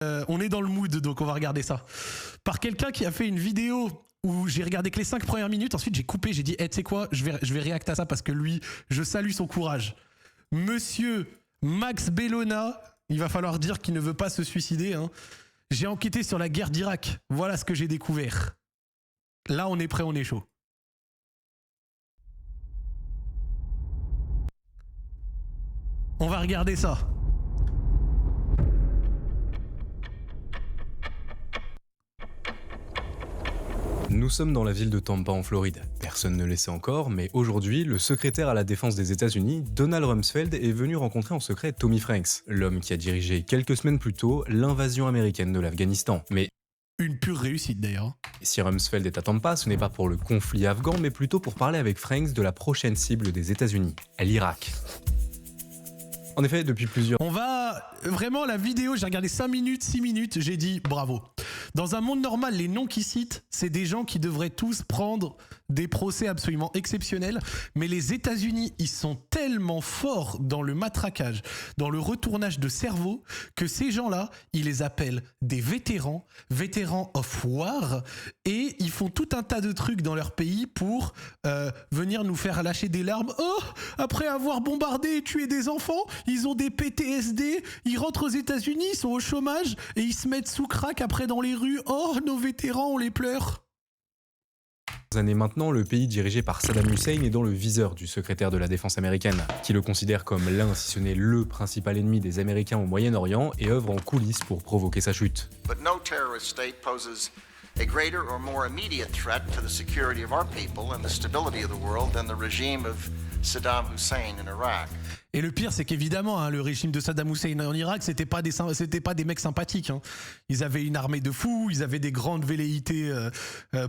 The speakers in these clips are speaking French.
On est dans le mood, donc on va regarder ça. Par quelqu'un qui a fait une vidéo où j'ai regardé que les 5 premières minutes, ensuite j'ai coupé, j'ai dit hey, tu sais quoi, je vais réacter à ça parce que lui, je salue son courage. Monsieur Max Bellona, il va falloir dire qu'il ne veut pas se suicider. Hein. J'ai enquêté sur la guerre d'Irak. Voilà ce que j'ai découvert. Là, on est prêt, on est chaud. On va regarder ça. Nous sommes dans la ville de Tampa en Floride. Personne ne le sait encore, mais aujourd'hui, le secrétaire à la défense des États-Unis, Donald Rumsfeld, est venu rencontrer en secret Tommy Franks, l'homme qui a dirigé quelques semaines plus tôt l'invasion américaine de l'Afghanistan. Mais une pure réussite d'ailleurs. Si Rumsfeld est à Tampa, ce n'est pas pour le conflit afghan, mais plutôt pour parler avec Franks de la prochaine cible des États-Unis, l'Irak. En effet, depuis plusieurs... On va... Vraiment, la vidéo, j'ai regardé 5 minutes, 6 minutes, j'ai dit bravo. Dans un monde normal, les noms qui citent, c'est des gens qui devraient tous prendre des procès absolument exceptionnels. Mais les États-Unis, ils sont tellement forts dans le matraquage, dans le retournage de cerveau, que ces gens-là, ils les appellent des vétérans, vétérans of war, et ils font tout un tas de trucs dans leur pays pour venir nous faire lâcher des larmes. Oh, après avoir bombardé et tué des enfants, ils ont des PTSD, ils rentrent aux États-Unis, ils sont au chômage et ils se mettent sous crack après dans les rues. Oh, nos vétérans, on les pleure. Années maintenant, le pays dirigé par Saddam Hussein est dans le viseur du secrétaire de la défense américaine, qui le considère comme l'un, si ce n'est le principal ennemi des Américains au Moyen-Orient et œuvre en coulisses pour provoquer sa chute. But no terrorist state poses a greater or more immediate threat to the security of our people and the stability of the world than the regime of Saddam Hussein in Iraq. Et le pire, c'est qu'évidemment, hein, le régime de Saddam Hussein en Irak, c'était pas des mecs sympathiques. Hein. Ils avaient une armée de fous, ils avaient des grandes velléités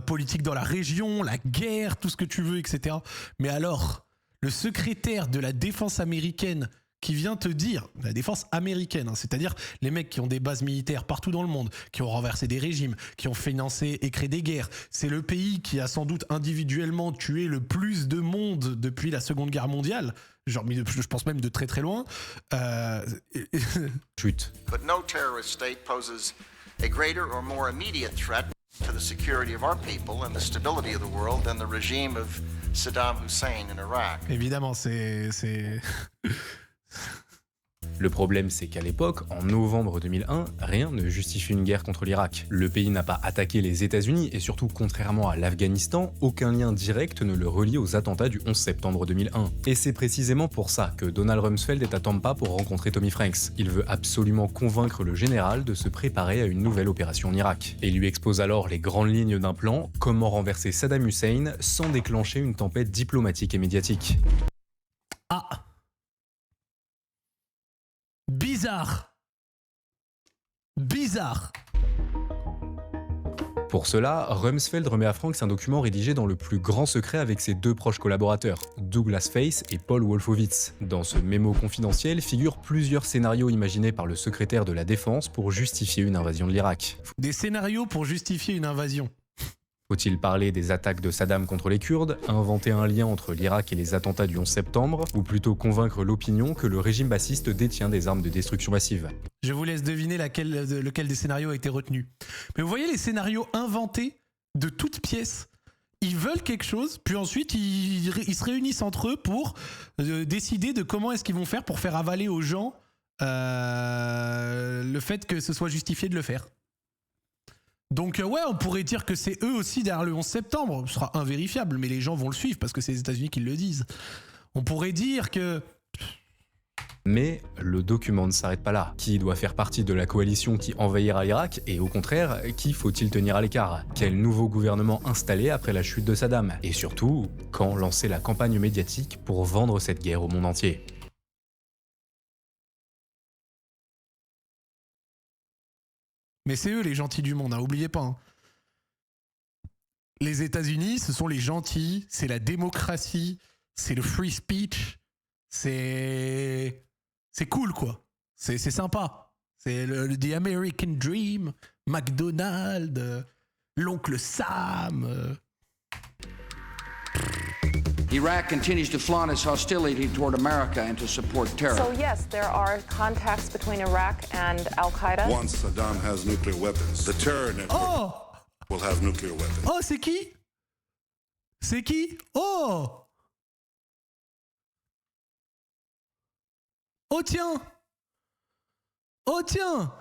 politiques dans la région, la guerre, tout ce que tu veux, etc. Mais alors, le secrétaire de la défense américaine qui vient te dire, la défense américaine, hein, c'est-à-dire les mecs qui ont des bases militaires partout dans le monde, qui ont renversé des régimes, qui ont financé et créé des guerres. C'est le pays qui a sans doute individuellement tué le plus de monde depuis la Seconde Guerre mondiale. Genre, je pense même de très très loin. Chute. But no terrorist state poses a greater or more immediate threat to the security of our people and the stability of the world than the regime of Saddam Hussein in Iraq. Évidemment, c'est... Le problème, c'est qu'à l'époque, en novembre 2001, rien ne justifie une guerre contre l'Irak. Le pays n'a pas attaqué les États-Unis et surtout, contrairement à l'Afghanistan, aucun lien direct ne le relie aux attentats du 11 septembre 2001. Et c'est précisément pour ça que Donald Rumsfeld est à Tampa pour rencontrer Tommy Franks. Il veut absolument convaincre le général de se préparer à une nouvelle opération en Irak. Et lui expose alors les grandes lignes d'un plan, comment renverser Saddam Hussein sans déclencher une tempête diplomatique et médiatique. Ah! Bizarre. Bizarre. Pour cela, Rumsfeld remet à Franks un document rédigé dans le plus grand secret avec ses deux proches collaborateurs, Douglas Face et Paul Wolfowitz. Dans ce mémo confidentiel figurent plusieurs scénarios imaginés par le secrétaire de la Défense pour justifier une invasion de l'Irak. Des scénarios pour justifier une invasion. Faut-il parler des attaques de Saddam contre les Kurdes, inventer un lien entre l'Irak et les attentats du 11 septembre, ou plutôt convaincre l'opinion que le régime bassiste détient des armes de destruction massive? Je vous laisse deviner lequel des scénarios a été retenu. Mais vous voyez les scénarios inventés de toutes pièces. Ils veulent quelque chose, puis ensuite ils se réunissent entre eux pour décider de comment est-ce qu'ils vont faire pour faire avaler aux gens le fait que ce soit justifié de le faire. Donc ouais, on pourrait dire que c'est eux aussi derrière le 11 septembre. Ce sera invérifiable, mais les gens vont le suivre parce que c'est les États-Unis qui le disent. On pourrait dire que... Mais le document ne s'arrête pas là. Qui doit faire partie de la coalition qui envahira l'Irak et au contraire, qui faut-il tenir à l'écart? Quel nouveau gouvernement installer après la chute de Saddam? Et surtout, quand lancer la campagne médiatique pour vendre cette guerre au monde entier? Mais c'est eux les gentils du monde, hein, oubliez pas. Hein. Les États-Unis, ce sont les gentils, c'est la démocratie, c'est le free speech, c'est cool quoi. C'est sympa. C'est le The American Dream, McDonald's, l'oncle Sam. Iraq continues to flaunt its hostility toward America and to support terror. So yes, there are contacts between Iraq and Al-Qaeda. Once Saddam has nuclear weapons, the terror network will have nuclear weapons. Oh, c'est qui? C'est qui? Oh! Oh tiens! Oh tiens!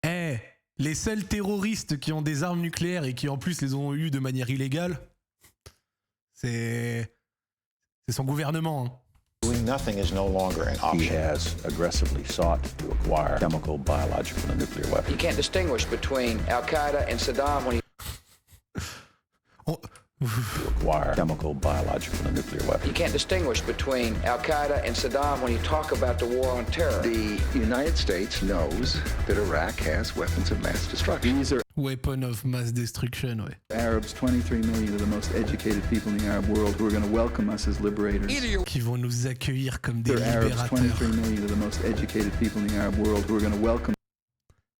Eh, les seuls terroristes qui ont des armes nucléaires et qui en plus les ont eues de manière illégale, c'est son gouvernement. Hein. Doing nothing is no longer an option. He has aggressively sought to acquire chemical, biological, and nuclear weapons. You can't distinguish between Al-Qaeda and Saddam when he To acquire chemical, biological, and nuclear weapons. You can't distinguish between Al-Qaeda and Saddam when you talk about the war on terror. The United States knows that Iraq has weapons of mass destruction. These are Weapon of mass destruction, ouais. Arabs, 23 million of the most educated people in the Arab world who are going to welcome us as liberators. Qui vont nous accueillir comme des They're Arabs, libérateurs. 23 million of the most educated people in the Arab world who are going to welcome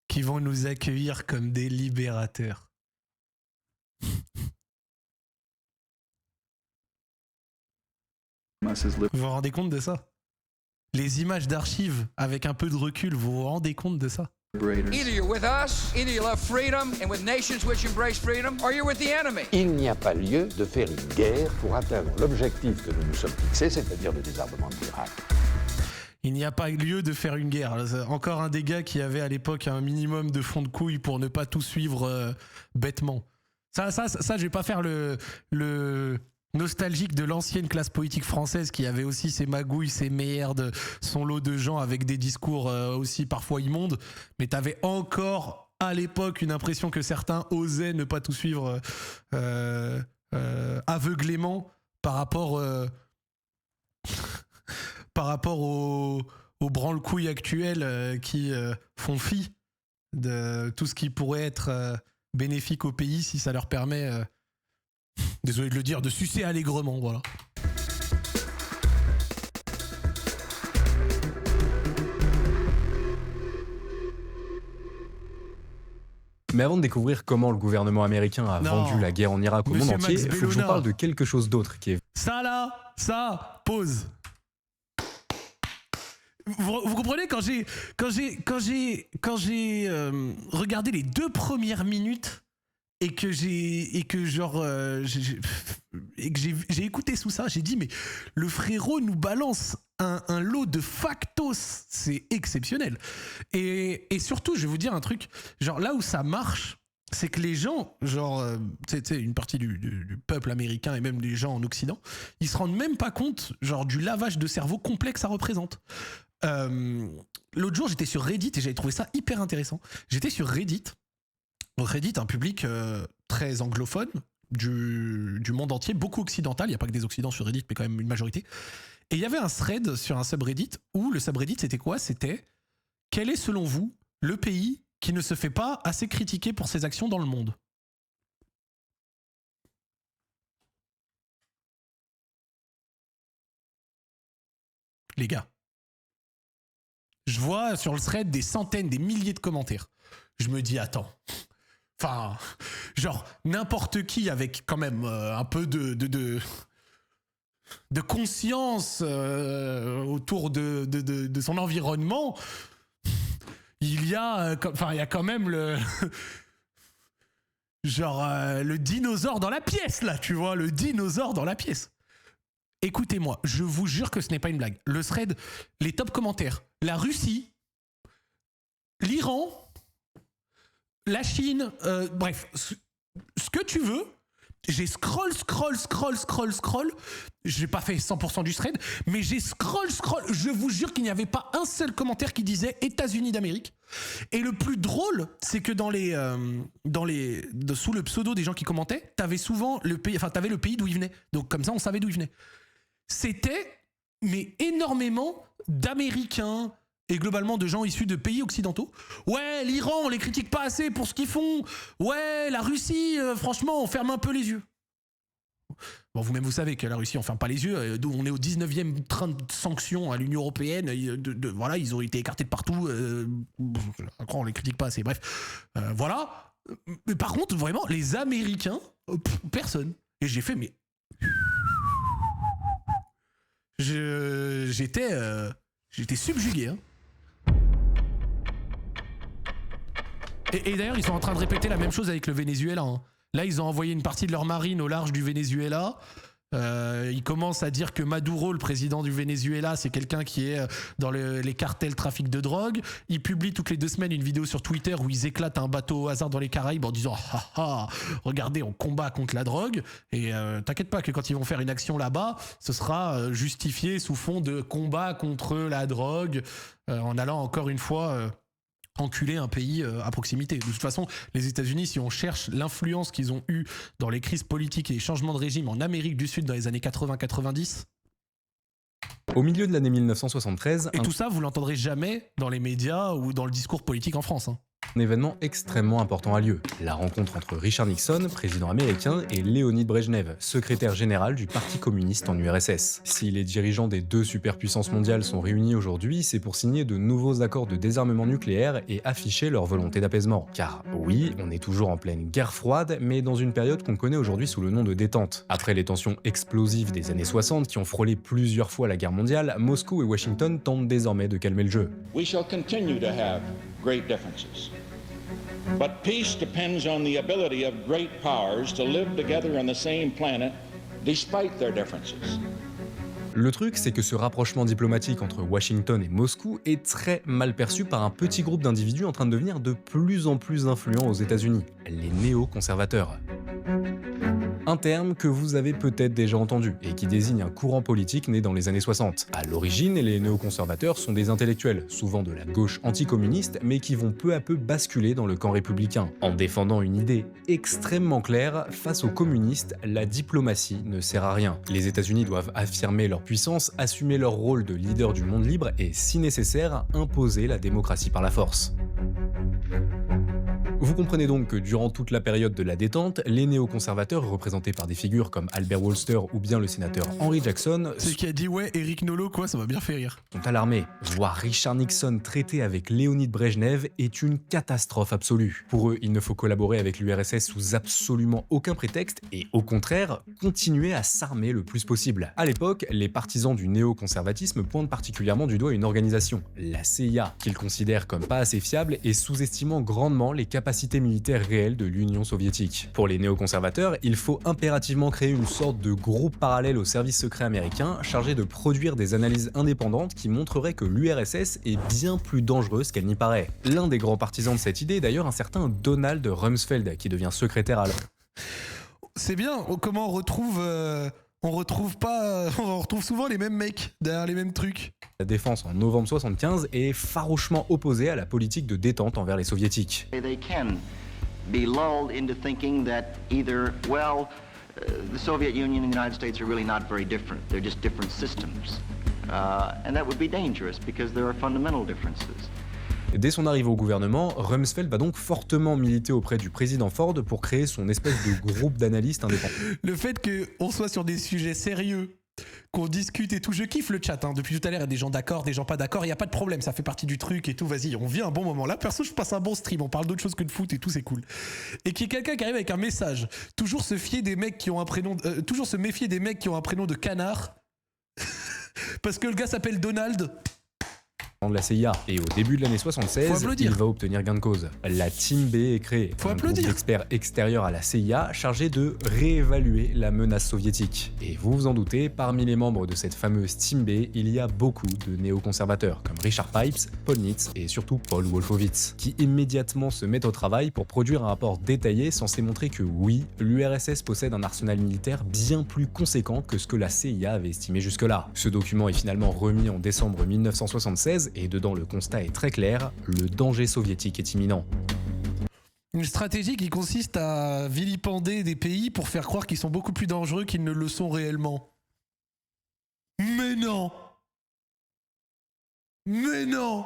Qui vont nous accueillir comme des libérateurs. us as Vous vous rendez compte de ça? Les images d'archives, avec un peu de recul, vous vous rendez compte de ça? liberators. Either you're with us, either you love freedom and with nations which embrace freedom, or you're with the enemy. Il n'y a pas lieu de faire une guerre pour atteindre l'objectif que nous nous sommes fixés, c'est-à-dire le désarmement de l'Irak. Il n'y a pas lieu de faire une guerre. Encore un des gars qui avait à l'époque un minimum de fond de couilles pour ne pas tout suivre bêtement. Ça, je vais pas faire le nostalgique de l'ancienne classe politique française qui avait aussi ses magouilles, ses merdes, son lot de gens avec des discours aussi parfois immondes. Mais t'avais encore à l'époque une impression que certains osaient ne pas tout suivre aveuglément par rapport aux branle-couilles actuels qui font fi de tout ce qui pourrait être bénéfique au pays si ça leur permet, désolé de le dire, de sucer allègrement, voilà. Mais avant de découvrir comment le gouvernement américain a vendu la guerre en Irak au monde entier, il faut que je vous parle de quelque chose d'autre qui est... Ça, pause. Vous comprenez, quand j'ai regardé les 2 premières minutes et que j'ai écouté sous ça, j'ai dit mais le frérot nous balance un lot de factos, c'est exceptionnel. Et surtout, je vais vous dire un truc, genre là où ça marche, c'est que les gens, genre, tu sais, une partie du peuple américain et même des gens en Occident, ils se rendent même pas compte, genre, du lavage de cerveau complet que ça représente. L'autre jour, j'étais sur Reddit et j'avais trouvé ça hyper intéressant. J'étais sur Reddit. Donc Reddit, un public très anglophone du monde entier, beaucoup occidental. Il n'y a pas que des occidents sur Reddit, mais quand même une majorité. Et il y avait un thread sur un subreddit où le subreddit, c'était quoi? C'était « Quel est, selon vous, le pays qui ne se fait pas assez critiquer pour ses actions dans le monde ?» Les gars, je vois sur le thread des centaines, des milliers de commentaires. Je me dis, attends. Enfin, genre, n'importe qui avec quand même un peu de conscience autour de son environnement, il y a quand même le... genre, le dinosaure dans la pièce, là, tu vois, le dinosaure dans la pièce. Écoutez-moi, je vous jure que ce n'est pas une blague. Le thread, les top commentaires, la Russie, l'Iran, la Chine, bref, ce que tu veux. J'ai scroll. J'ai pas fait 100% du thread, mais j'ai scroll. Je vous jure qu'il n'y avait pas un seul commentaire qui disait États-Unis d'Amérique. Et le plus drôle, c'est que sous le pseudo des gens qui commentaient, t'avais souvent le pays, enfin t'avais le pays d'où ils venaient. Donc comme ça, on savait d'où ils venaient. C'était mais énormément d'Américains et globalement de gens issus de pays occidentaux. Ouais, l'Iran, on les critique pas assez pour ce qu'ils font. Ouais, la Russie, franchement, on ferme un peu les yeux. Bon, vous-même, vous savez que la Russie, on ferme pas les yeux. On est au 19e train de sanctions à l'Union européenne. Voilà, ils ont été écartés de partout. Après, on les critique pas assez. Bref, voilà. Mais par contre, vraiment, les Américains, personne. Et j'ai fait, mais... J'étais subjugué. Hein. Et d'ailleurs, ils sont en train de répéter la même chose avec le Venezuela. Hein. Là, ils ont envoyé une partie de leur marine au large du Venezuela. Ils commencent à dire que Maduro, le président du Venezuela, c'est quelqu'un qui est dans les cartels trafic de drogue. Ils publient toutes les 2 semaines une vidéo sur Twitter où ils éclatent un bateau au hasard dans les Caraïbes en disant « Ah ah, regardez, on combat contre la drogue ». Et t'inquiète pas que quand ils vont faire une action là-bas, ce sera justifié sous fond de combat contre la drogue, en allant encore une fois... enculer un pays à proximité. De toute façon, les États-Unis, si on cherche l'influence qu'ils ont eue dans les crises politiques et les changements de régime en Amérique du Sud dans les années 80-90... Au milieu de l'année 1973... Et tout ça, vous l'entendrez jamais dans les médias ou dans le discours politique en France. Hein. Un événement extrêmement important a lieu. La rencontre entre Richard Nixon, président américain, et Léonid Brejnev, secrétaire général du Parti communiste en URSS. Si les dirigeants des 2 superpuissances mondiales sont réunis aujourd'hui, c'est pour signer de nouveaux accords de désarmement nucléaire et afficher leur volonté d'apaisement. Car oui, on est toujours en pleine guerre froide, mais dans une période qu'on connaît aujourd'hui sous le nom de détente. Après les tensions explosives des années 60 qui ont frôlé plusieurs fois la guerre mondiale, Moscou et Washington tentent désormais de calmer le jeu. We shall continue to have great differences. But peace depends on the ability of great powers to live together on the same planet despite their differences. Le truc, c'est que ce rapprochement diplomatique entre Washington et Moscou est très mal perçu par un petit groupe d'individus en train de devenir de plus en plus influents aux États-Unis, les néoconservateurs. Un terme que vous avez peut-être déjà entendu et qui désigne un courant politique né dans les années 60. À l'origine, les néoconservateurs sont des intellectuels, souvent de la gauche anticommuniste, mais qui vont peu à peu basculer dans le camp républicain. En défendant une idée extrêmement claire, face aux communistes, la diplomatie ne sert à rien. Les États-Unis doivent affirmer leur puissance, assumer leur rôle de leader du monde libre et, si nécessaire, imposer la démocratie par la force. Vous comprenez donc que durant toute la période de la détente, les néoconservateurs, représentés par des figures comme Albert Wolster ou bien le sénateur Henry Jackson, c'est qui a dit ouais, Eric Nolot quoi, ça m'a bien fait rire. Sont alarmés. Voir Richard Nixon traiter avec Léonid Brejnev est une catastrophe absolue. Pour eux, il ne faut collaborer avec l'URSS sous absolument aucun prétexte et au contraire, continuer à s'armer le plus possible. À l'époque, les partisans du néoconservatisme pointent particulièrement du doigt une organisation, la CIA, qu'ils considèrent comme pas assez fiable et sous-estimant grandement les capacités militaires réelles de l'Union soviétique. Pour les néoconservateurs, il faut impérativement créer une sorte de groupe parallèle au service secret américain chargé de produire des analyses indépendantes qui montreraient que l'URSS est bien plus dangereuse qu'elle n'y paraît. L'un des grands partisans de cette idée est d'ailleurs un certain Donald Rumsfeld qui devient secrétaire à C'est bien, comment on retrouve souvent les mêmes mecs derrière les mêmes trucs. La défense en novembre 75 est farouchement opposée à la politique de détente envers les soviétiques. They can be lulled into thinking that either, the Soviet Union and the United States are really not very different. They're just different systems. And that would be dangerous because there are fundamental differences. Dès son arrivée au gouvernement, Rumsfeld va donc fortement militer auprès du président Ford pour créer son espèce de groupe d'analystes indépendants. Le fait qu'on soit sur des sujets sérieux, qu'on discute et tout, je kiffe le chat, hein. Depuis tout à l'heure, il y a des gens d'accord, des gens pas d'accord, il n'y a pas de problème, ça fait partie du truc et tout, vas-y, on vit un bon moment. Là, perso, je passe un bon stream, on parle d'autre chose que de foot et tout, c'est cool. Et qu'il y ait quelqu'un qui arrive avec un message, toujours se méfier des mecs qui ont un prénom de canard, parce que le gars s'appelle Donald. De la CIA. Et au début de l'année 76, il va obtenir gain de cause. La Team B est créée, un groupe d'experts extérieurs à la CIA chargé de réévaluer la menace soviétique. Et vous vous en doutez, parmi les membres de cette fameuse Team B, il y a beaucoup de néoconservateurs, comme Richard Pipes, Paul Nitze et surtout Paul Wolfowitz, qui immédiatement se mettent au travail pour produire un rapport détaillé censé montrer que oui, l'URSS possède un arsenal militaire bien plus conséquent que ce que la CIA avait estimé jusque-là. Ce document est finalement remis en décembre 1976, et dedans le constat est très clair, le danger soviétique est imminent. Une stratégie qui consiste à vilipender des pays pour faire croire qu'ils sont beaucoup plus dangereux qu'ils ne le sont réellement. Mais non! Mais non!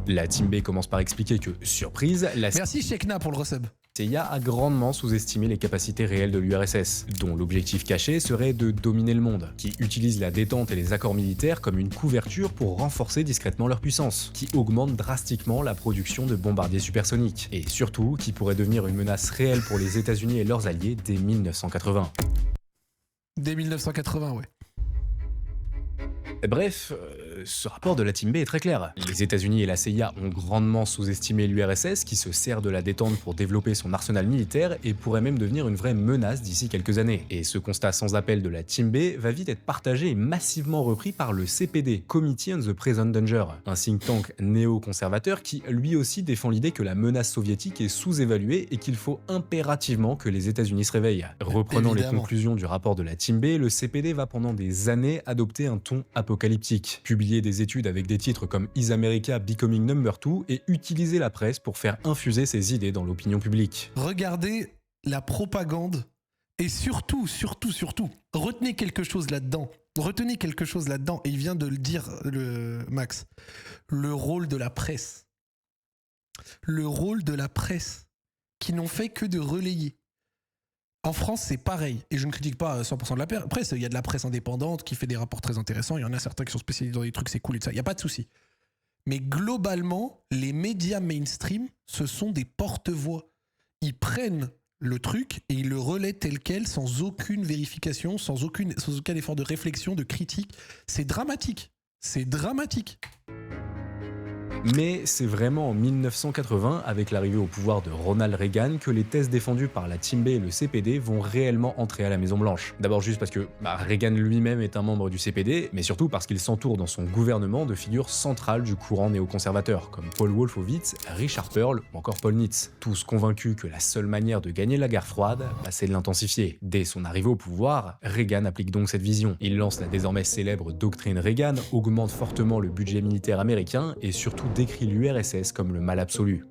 La Team B commence par expliquer que, surprise, la Merci Shekna pour le resub. CIA a grandement sous-estimé les capacités réelles de l'URSS, dont l'objectif caché serait de dominer le monde, qui utilise la détente et les accords militaires comme une couverture pour renforcer discrètement leur puissance, qui augmente drastiquement la production de bombardiers supersoniques, et surtout qui pourrait devenir une menace réelle pour les États-Unis et leurs alliés dès 1980. Dès 1980, ouais. Bref, ce rapport de la Team B est très clair. Les États-Unis et la CIA ont grandement sous-estimé l'URSS qui se sert de la détente pour développer son arsenal militaire et pourrait même devenir une vraie menace d'ici quelques années. Et ce constat sans appel de la Team B va vite être partagé et massivement repris par le CPD, Committee on the Present Danger, un think tank néo-conservateur qui lui aussi défend l'idée que la menace soviétique est sous-évaluée et qu'il faut impérativement que les États-Unis se réveillent. Reprenant les conclusions du rapport de la Team B, le CPD va pendant des années adopter un ton apocalyptique, publier des études avec des titres comme Is America Becoming Number 2 et utiliser la presse pour faire infuser ses idées dans l'opinion publique. Regardez la propagande et surtout, retenez quelque chose là-dedans. Retenez quelque chose là-dedans, et il vient de le dire, Max. Le rôle de la presse. Le rôle de la presse, qui n'ont fait que de relayer. En France, c'est pareil. Et je ne critique pas 100% de la presse. Il y a de la presse indépendante qui fait des rapports très intéressants. Il y en a certains qui sont spécialisés dans des trucs, c'est cool et tout ça. Il n'y a pas de souci. Mais globalement, les médias mainstream, ce sont des porte-voix. Ils prennent le truc et ils le relaient tel quel, sans aucune vérification, sans aucun effort de réflexion, de critique. C'est dramatique. C'est dramatique. Mais c'est vraiment en 1980, avec l'arrivée au pouvoir de Ronald Reagan, que les thèses défendues par la Team B et le CPD vont réellement entrer à la Maison-Blanche. D'abord juste parce que Reagan lui-même est un membre du CPD, mais surtout parce qu'il s'entoure dans son gouvernement de figures centrales du courant néoconservateur, comme Paul Wolfowitz, Richard Perle ou encore Paul Nitz, tous convaincus que la seule manière de gagner la guerre froide, c'est de l'intensifier. Dès son arrivée au pouvoir, Reagan applique donc cette vision. Il lance la désormais célèbre doctrine Reagan, augmente fortement le budget militaire américain et surtout décrit l'URSS comme le mal absolu.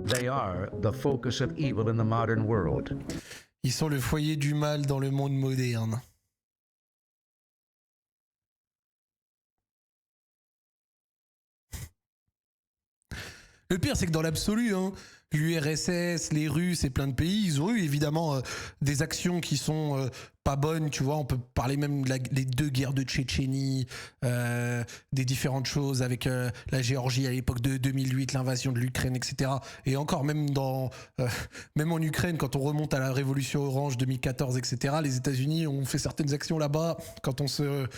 Ils sont le foyer du mal dans le monde moderne. Le pire, c'est que dans l'absolu, l'URSS, les Russes et plein de pays, ils ont eu évidemment des actions qui sont pas bonnes, tu vois. On peut parler même des deux guerres de Tchétchénie, des différentes choses avec la Géorgie à l'époque de 2008, l'invasion de l'Ukraine, etc. Et encore, même en Ukraine, quand on remonte à la révolution orange 2014, etc., les États-Unis ont fait certaines actions là-bas. Quand on se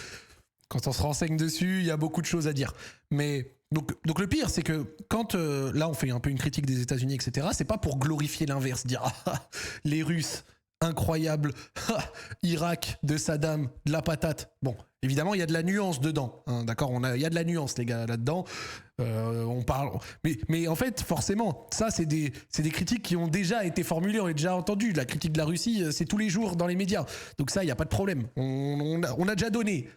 renseigne dessus, il y a beaucoup de choses à dire. Mais donc le pire, c'est que quand là on fait un peu une critique des États-Unis, etc., c'est pas pour glorifier l'inverse, dire les Russes, incroyable, Irak de Saddam, de la patate. Bon, évidemment, il y a de la nuance dedans, d'accord, il y a de la nuance, les gars, là-dedans. On parle, mais en fait, forcément, ça, c'est des critiques qui ont déjà été formulées, on a déjà entendu. La critique de la Russie, c'est tous les jours dans les médias. Donc ça, il n'y a pas de problème. On a déjà donné.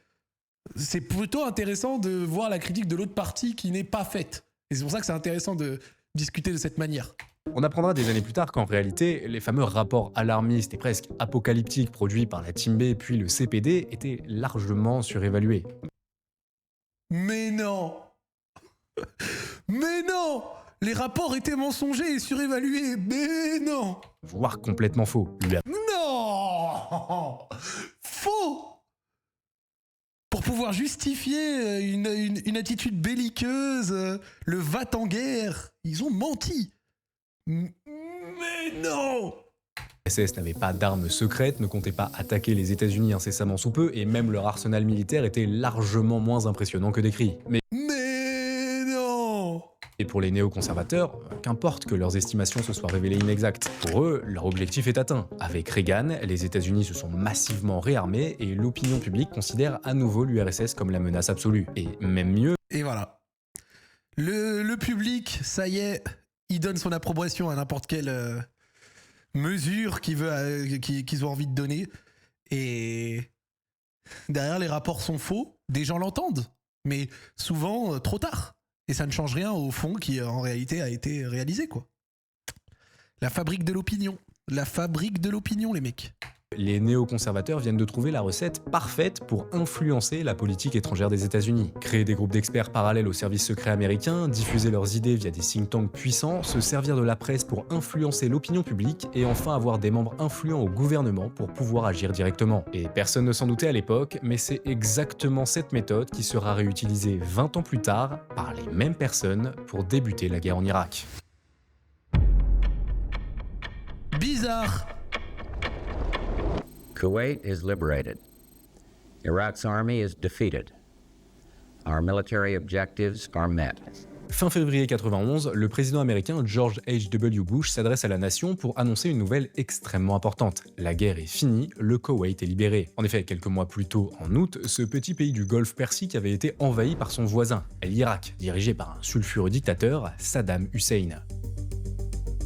C'est plutôt intéressant de voir la critique de l'autre partie qui n'est pas faite. Et c'est pour ça que c'est intéressant de discuter de cette manière. On apprendra des années plus tard qu'en réalité, les fameux rapports alarmistes et presque apocalyptiques produits par la Team B puis le CPD étaient largement surévalués. Mais non! Mais non! Les rapports étaient mensongers et surévalués, mais non! Voire complètement faux. Non! Faux! Pour pouvoir justifier une attitude belliqueuse, le va-t-en-guerre, ils ont menti. Mais non! L'URSS n'avait pas d'armes secrètes, ne comptait pas attaquer les États-Unis incessamment sous peu, et même leur arsenal militaire était largement moins impressionnant que décrit. Mais non! Et pour les néoconservateurs, qu'importe que leurs estimations se soient révélées inexactes. Pour eux, leur objectif est atteint. Avec Reagan, les États-Unis se sont massivement réarmés et l'opinion publique considère à nouveau l'URSS comme la menace absolue. Et même mieux... Et voilà. Le public, ça y est, il donne son approbation à n'importe quelle mesure qu'ils ont envie de donner. Et derrière, les rapports sont faux. Des gens l'entendent, mais souvent trop tard. Et ça ne change rien au fond qui, en réalité, a été réalisé, quoi. La fabrique de l'opinion. La fabrique de l'opinion, les mecs. Les néoconservateurs viennent de trouver la recette parfaite pour influencer la politique étrangère des États-Unis. Créer des groupes d'experts parallèles aux services secrets américains, diffuser leurs idées via des think tanks puissants, se servir de la presse pour influencer l'opinion publique et enfin avoir des membres influents au gouvernement pour pouvoir agir directement. Et personne ne s'en doutait à l'époque, mais c'est exactement cette méthode qui sera réutilisée 20 ans plus tard par les mêmes personnes pour débuter la guerre en Irak. Bizarre. Kuwait is liberated. Iraq's army is defeated. Our military objectives are met. Fin février 91, le président américain George H.W. Bush s'adresse à la nation pour annoncer une nouvelle extrêmement importante. La guerre est finie, le Koweït est libéré. En effet, quelques mois plus tôt, en août, ce petit pays du Golfe Persique avait été envahi par son voisin, l'Irak, dirigé par un sulfureux dictateur, Saddam Hussein.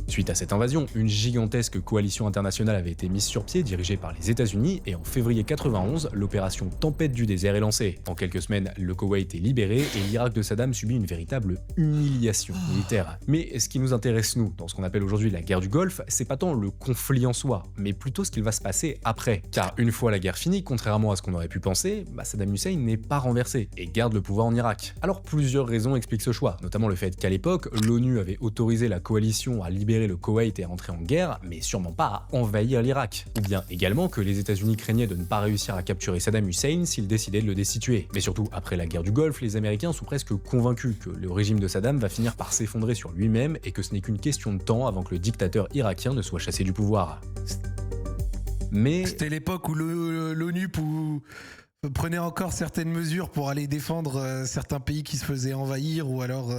Suite à cette invasion, une gigantesque coalition internationale avait été mise sur pied, dirigée par les États-Unis, et en février 91, l'opération Tempête du désert est lancée. En quelques semaines, le Koweït est libéré et l'Irak de Saddam subit une véritable humiliation militaire. Mais ce qui nous intéresse, nous, dans ce qu'on appelle aujourd'hui la guerre du Golfe, c'est pas tant le conflit en soi, mais plutôt ce qu'il va se passer après. Car une fois la guerre finie, contrairement à ce qu'on aurait pu penser, Saddam Hussein n'est pas renversé et garde le pouvoir en Irak. Alors plusieurs raisons expliquent ce choix, notamment le fait qu'à l'époque, l'ONU avait autorisé la coalition à libérer le Koweït et à entrer en guerre, mais sûrement pas à envahir l'Irak. Ou bien également que les États-Unis craignaient de ne pas réussir à capturer Saddam Hussein s'ils décidaient de le destituer. Mais surtout, après la guerre du Golfe, les Américains sont presque convaincus que le régime de Saddam va finir par s'effondrer sur lui-même et que ce n'est qu'une question de temps avant que le dictateur irakien ne soit chassé du pouvoir. Mais c'était l'époque où l'ONU prenait encore certaines mesures pour aller défendre certains pays qui se faisaient envahir ou alors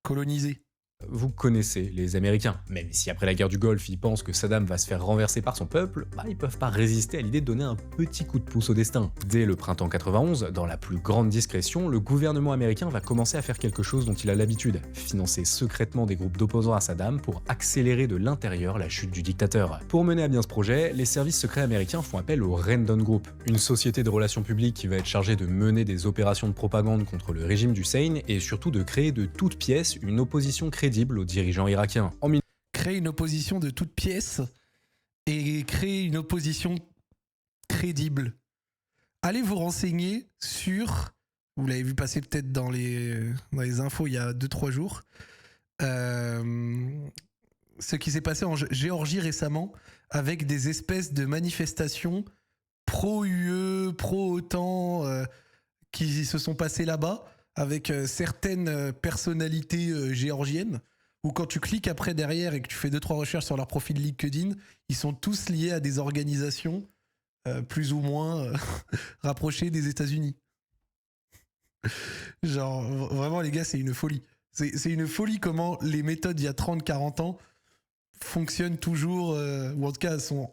coloniser. Vous connaissez les Américains. Même si après la guerre du Golfe, ils pensent que Saddam va se faire renverser par son peuple, ils peuvent pas résister à l'idée de donner un petit coup de pouce au destin. Dès le printemps 91, dans la plus grande discrétion, le gouvernement américain va commencer à faire quelque chose dont il a l'habitude, financer secrètement des groupes d'opposants à Saddam pour accélérer de l'intérieur la chute du dictateur. Pour mener à bien ce projet, les services secrets américains font appel au Rendon Group, une société de relations publiques qui va être chargée de mener des opérations de propagande contre le régime d'Hussein et surtout de créer de toutes pièces une opposition crédible aux dirigeants irakiens. Créer une opposition de toutes pièces et créer une opposition crédible. Allez vous renseigner sur, vous l'avez vu passer peut-être dans les infos il y a 2-3 jours, ce qui s'est passé en Géorgie récemment avec des espèces de manifestations pro-UE, pro-OTAN qui se sont passées là-bas, avec certaines personnalités géorgiennes, où quand tu cliques après derrière et que tu fais 2-3 recherches sur leur profil LinkedIn, ils sont tous liés à des organisations plus ou moins rapprochées des États-Unis. Genre, vraiment les gars, c'est une folie. C'est une folie comment les méthodes il y a 30-40 ans fonctionnent toujours, ou en tout cas sont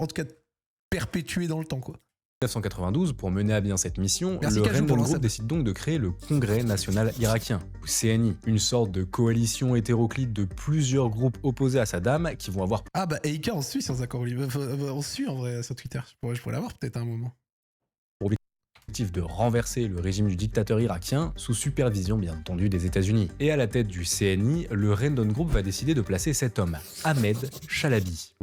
perpétuées dans le temps, quoi. En 1992, pour mener à bien cette mission, le Rendon Group décide donc de créer le Congrès national irakien, ou CNI, une sorte de coalition hétéroclite de plusieurs groupes opposés à Saddam qui vont avoir... Eika, on se suit sans accord. On se suit en vrai sur Twitter. Je pourrais l'avoir peut-être à un moment. Pour objectif de renverser le régime du dictateur irakien, sous supervision bien entendu des États-Unis. Et à la tête du CNI, le Rendon Group va décider de placer cet homme, Ahmed Chalabi.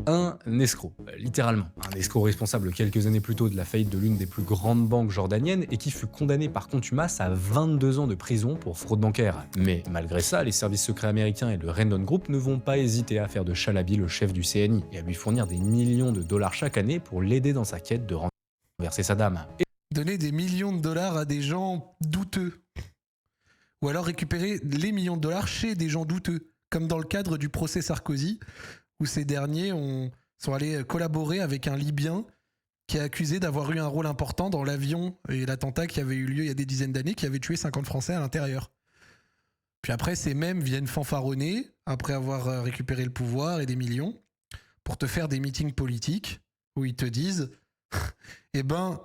Un escroc, littéralement. Un escroc responsable quelques années plus tôt de la faillite de l'une des plus grandes banques jordaniennes et qui fut condamné par contumace à 22 ans de prison pour fraude bancaire. Mais malgré ça, les services secrets américains et le Rendon Group ne vont pas hésiter à faire de Chalabi le chef du CNI et à lui fournir des millions de dollars chaque année pour l'aider dans sa quête de renverser Saddam. Donner des millions de dollars à des gens douteux. Ou alors récupérer les millions de dollars chez des gens douteux, comme dans le cadre du procès Sarkozy, où ces derniers sont allés collaborer avec un Libyen qui est accusé d'avoir eu un rôle important dans l'avion et l'attentat qui avait eu lieu il y a des dizaines d'années, qui avait tué 50 Français à l'intérieur. Puis après, ces mêmes viennent fanfaronner, après avoir récupéré le pouvoir et des millions, pour te faire des meetings politiques où ils te disent « Eh ben,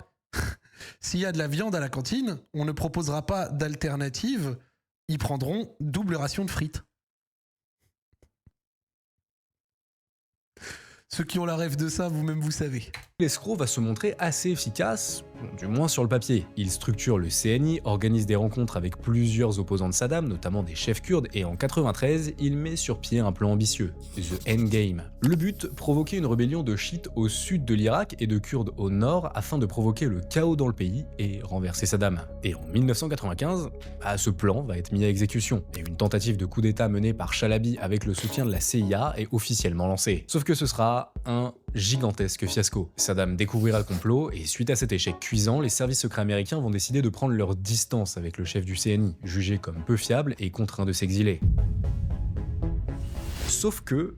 s'il y a de la viande à la cantine, on ne proposera pas d'alternative, ils prendront double ration de frites. » Ceux qui ont la rêve de ça, vous-même vous savez. L'escroc va se montrer assez efficace, du moins sur le papier. Il structure le CNI, organise des rencontres avec plusieurs opposants de Saddam, notamment des chefs kurdes, et en 93, il met sur pied un plan ambitieux, The Endgame. Le but, provoquer une rébellion de chiites au sud de l'Irak et de Kurdes au nord afin de provoquer le chaos dans le pays et renverser Saddam. Et en 1995, ce plan va être mis à exécution, et une tentative de coup d'état menée par Chalabi avec le soutien de la CIA est officiellement lancée. Sauf que ce sera un gigantesque fiasco. Saddam découvrira le complot et suite à cet échec cuisant, les services secrets américains vont décider de prendre leur distance avec le chef du CNI, jugé comme peu fiable et contraint de s'exiler. Sauf que,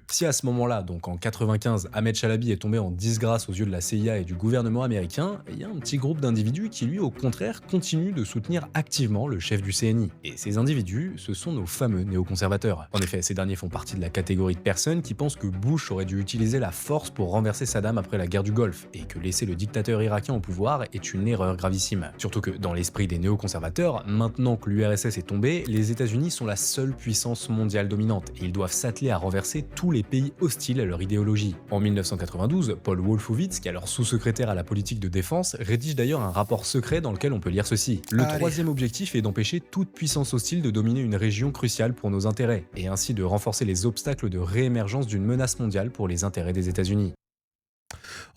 si à ce moment-là, donc en 95, Ahmed Chalabi est tombé en disgrâce aux yeux de la CIA et du gouvernement américain, il y a un petit groupe d'individus qui lui, au contraire, continue de soutenir activement le chef du CNI. Et ces individus, ce sont nos fameux néoconservateurs. En effet, ces derniers font partie de la catégorie de personnes qui pensent que Bush aurait dû utiliser la force pour renverser Saddam après la guerre du Golfe, et que laisser le dictateur irakien au pouvoir est une erreur gravissime. Surtout que, dans l'esprit des néoconservateurs, maintenant que l'URSS est tombée, les États-Unis sont la seule puissance mondiale dominante et ils doivent s'atteler à renverser tous les pays hostiles à leur idéologie. En 1992, Paul Wolfowitz, qui est alors sous-secrétaire à la politique de défense, rédige d'ailleurs un rapport secret dans lequel on peut lire ceci. Le troisième objectif est d'empêcher toute puissance hostile de dominer une région cruciale pour nos intérêts, et ainsi de renforcer les obstacles de réémergence d'une menace mondiale pour les intérêts des États-Unis.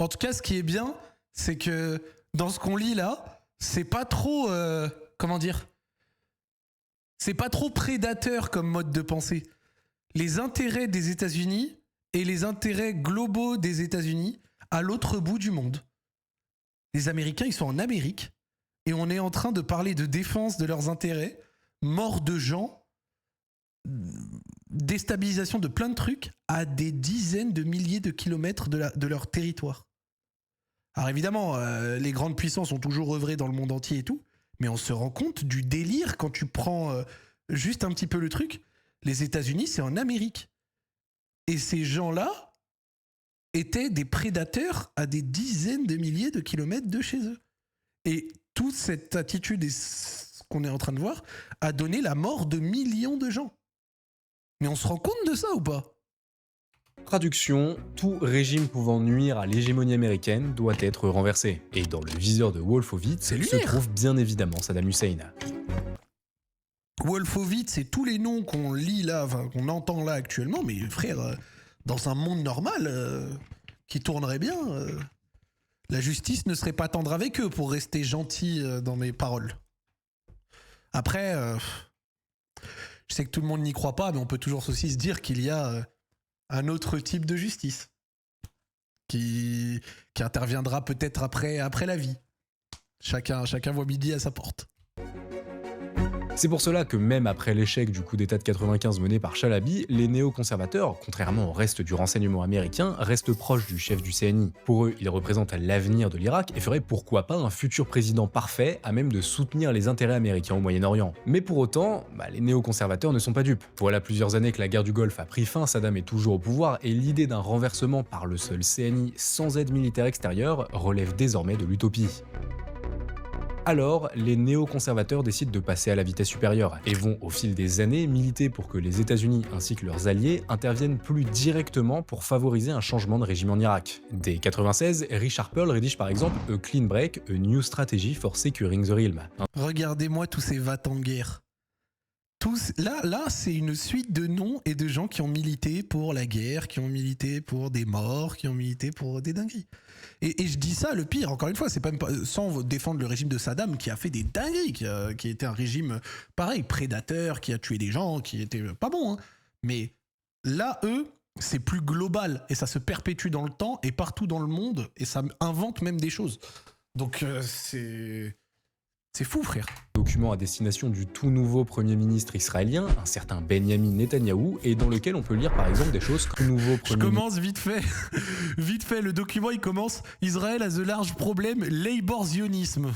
En tout cas, ce qui est bien, c'est que dans ce qu'on lit là, c'est pas trop... comment dire ? C'est pas trop prédateur comme mode de pensée. Les intérêts des États-Unis et les intérêts globaux des États-Unis à l'autre bout du monde. Les Américains, ils sont en Amérique et on est en train de parler de défense de leurs intérêts, mort de gens, déstabilisation de plein de trucs à des dizaines de milliers de kilomètres de leur territoire. Alors évidemment, les grandes puissances ont toujours œuvré dans le monde entier et tout, mais on se rend compte du délire quand tu prends juste un petit peu le truc. Les États-Unis, c'est en Amérique. Et ces gens-là étaient des prédateurs à des dizaines de milliers de kilomètres de chez eux. Et toute cette attitude et ce qu'on est en train de voir a donné la mort de millions de gens. Mais on se rend compte de ça ou pas ? Traduction, tout régime pouvant nuire à l'hégémonie américaine doit être renversé. Et dans le viseur de Wolfowitz se trouve bien évidemment Saddam Hussein. Wolfowitz et tous les noms qu'on lit là, enfin, qu'on entend là actuellement, mais frère, dans un monde normal qui tournerait bien, la justice ne serait pas tendre avec eux pour rester gentil dans mes paroles. Après, je sais que tout le monde n'y croit pas, mais on peut toujours aussi se dire qu'il y a un autre type de justice qui interviendra peut-être après la vie. Chacun voit midi à sa porte. C'est pour cela que même après l'échec du coup d'état de 95 mené par Chalabi, les néoconservateurs, contrairement au reste du renseignement américain, restent proches du chef du CNI. Pour eux, il représente l'avenir de l'Irak et ferait pourquoi pas un futur président parfait à même de soutenir les intérêts américains au Moyen-Orient. Mais pour autant, les néoconservateurs ne sont pas dupes. Voilà plusieurs années que la guerre du Golfe a pris fin, Saddam est toujours au pouvoir et l'idée d'un renversement par le seul CNI sans aide militaire extérieure relève désormais de l'utopie. Alors, les néoconservateurs décident de passer à la vitesse supérieure et vont, au fil des années, militer pour que les États-Unis ainsi que leurs alliés interviennent plus directement pour favoriser un changement de régime en Irak. Dès 96, Richard Pearl rédige par exemple A Clean Break, A New Strategy for Securing the Realm. Regardez-moi tous ces va-t-en-guerre. Là, c'est une suite de noms et de gens qui ont milité pour la guerre, qui ont milité pour des morts, qui ont milité pour des dingueries. Et je dis ça, le pire, encore une fois, c'est pas sans défendre le régime de Saddam qui a fait des dingueries, qui était un régime, pareil, prédateur, qui a tué des gens, qui était pas bon. Hein. Mais là, eux, c'est plus global et ça se perpétue dans le temps et partout dans le monde et ça invente même des choses. Donc c'est fou, frère. Document à destination du tout nouveau Premier ministre israélien, un certain Benjamin Netanyahou, et dans lequel on peut lire par exemple des choses que le nouveau Premier ministre... Je commence vite fait, le document il commence « Israël a the large problème, labor-zionisme ».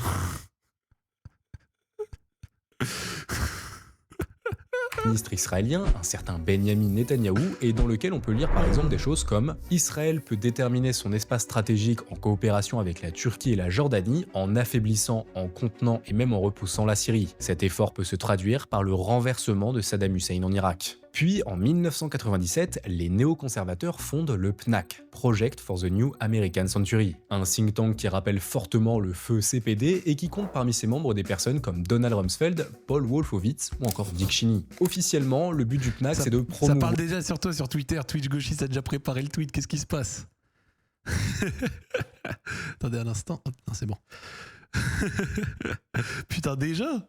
Ministre israélien, un certain Benjamin Netanyahou, et dans lequel on peut lire par exemple des choses comme « Israël peut déterminer son espace stratégique en coopération avec la Turquie et la Jordanie, en affaiblissant, en contenant et même en repoussant la Syrie. Cet effort peut se traduire par le renversement de Saddam Hussein en Irak. » Puis, en 1997, les néoconservateurs fondent le PNAC, Project for the New American Century, un think tank qui rappelle fortement le feu CPD et qui compte parmi ses membres des personnes comme Donald Rumsfeld, Paul Wolfowitz ou encore Dick Cheney. Officiellement, le but du PNAC, c'est de promouvoir... Ça parle déjà sur toi sur Twitter, Twitch Gauchiste a déjà préparé le tweet, qu'est-ce qui se passe? Attendez un instant, hop, non c'est bon. Putain déjà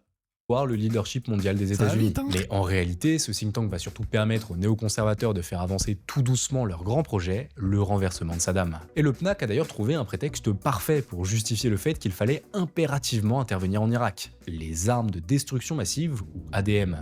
le leadership mondial des États-Unis. Mais en réalité, ce think tank va surtout permettre aux néoconservateurs de faire avancer tout doucement leur grand projet, le renversement de Saddam. Et le PNAC a d'ailleurs trouvé un prétexte parfait pour justifier le fait qu'il fallait impérativement intervenir en Irak, les armes de destruction massive ou ADM.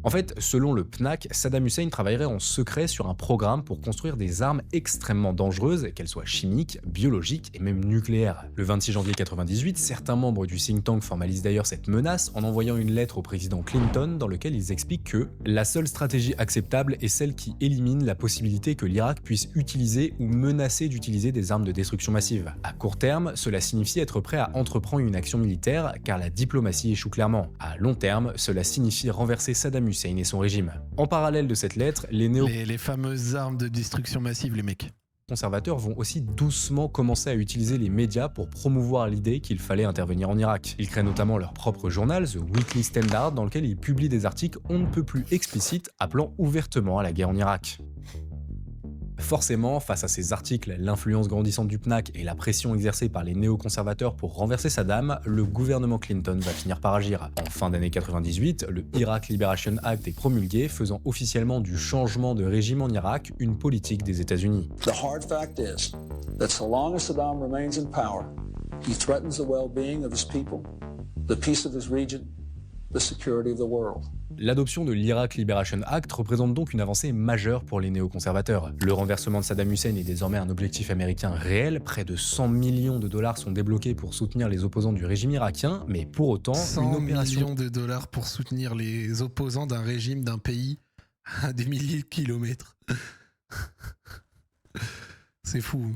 En fait, selon le PNAC, Saddam Hussein travaillerait en secret sur un programme pour construire des armes extrêmement dangereuses, qu'elles soient chimiques, biologiques et même nucléaires. Le 26 janvier 1998, certains membres du think tank formalisent d'ailleurs cette menace en envoyant une lettre au président Clinton dans laquelle ils expliquent que la seule stratégie acceptable est celle qui élimine la possibilité que l'Irak puisse utiliser ou menacer d'utiliser des armes de destruction massive. À court terme, cela signifie être prêt à entreprendre une action militaire car la diplomatie échoue clairement. À long terme, cela signifie renverser Saddam Hussein et son régime. En parallèle de cette lettre, les fameuses armes de destruction massive, les mecs. Conservateurs vont aussi doucement commencer à utiliser les médias pour promouvoir l'idée qu'il fallait intervenir en Irak. Ils créent notamment leur propre journal, The Weekly Standard, dans lequel ils publient des articles on ne peut plus explicites appelant ouvertement à la guerre en Irak. Forcément, face à ces articles, l'influence grandissante du PNAC et la pression exercée par les néoconservateurs pour renverser Saddam, le gouvernement Clinton va finir par agir. En fin d'année 98, le Iraq Liberation Act est promulgué, faisant officiellement du changement de régime en Irak une politique des États-Unis. The hard fact is that so long as Saddam remains in power, he threatens the well-being of his people, the peace of his region, the security of the world. L'adoption de l'Iraq Liberation Act représente donc une avancée majeure pour les néoconservateurs. Le renversement de Saddam Hussein est désormais un objectif américain réel, près de 100 millions de dollars sont débloqués pour soutenir les opposants du régime irakien, mais pour autant, 100 millions de dollars pour soutenir les opposants d'un régime d'un pays à des milliers de kilomètres. C'est fou.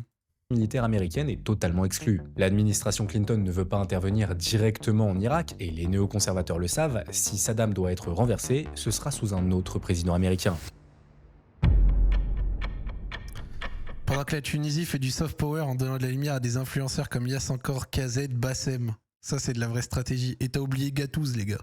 Militaire américaine est totalement exclue. L'administration Clinton ne veut pas intervenir directement en Irak et les néoconservateurs le savent, si Saddam doit être renversé, ce sera sous un autre président américain. Pendant que la Tunisie fait du soft power en donnant de la lumière à des influenceurs comme Yass encore, KZ, Bassem. Ça c'est de la vraie stratégie. Et t'as oublié Gatouze les gars.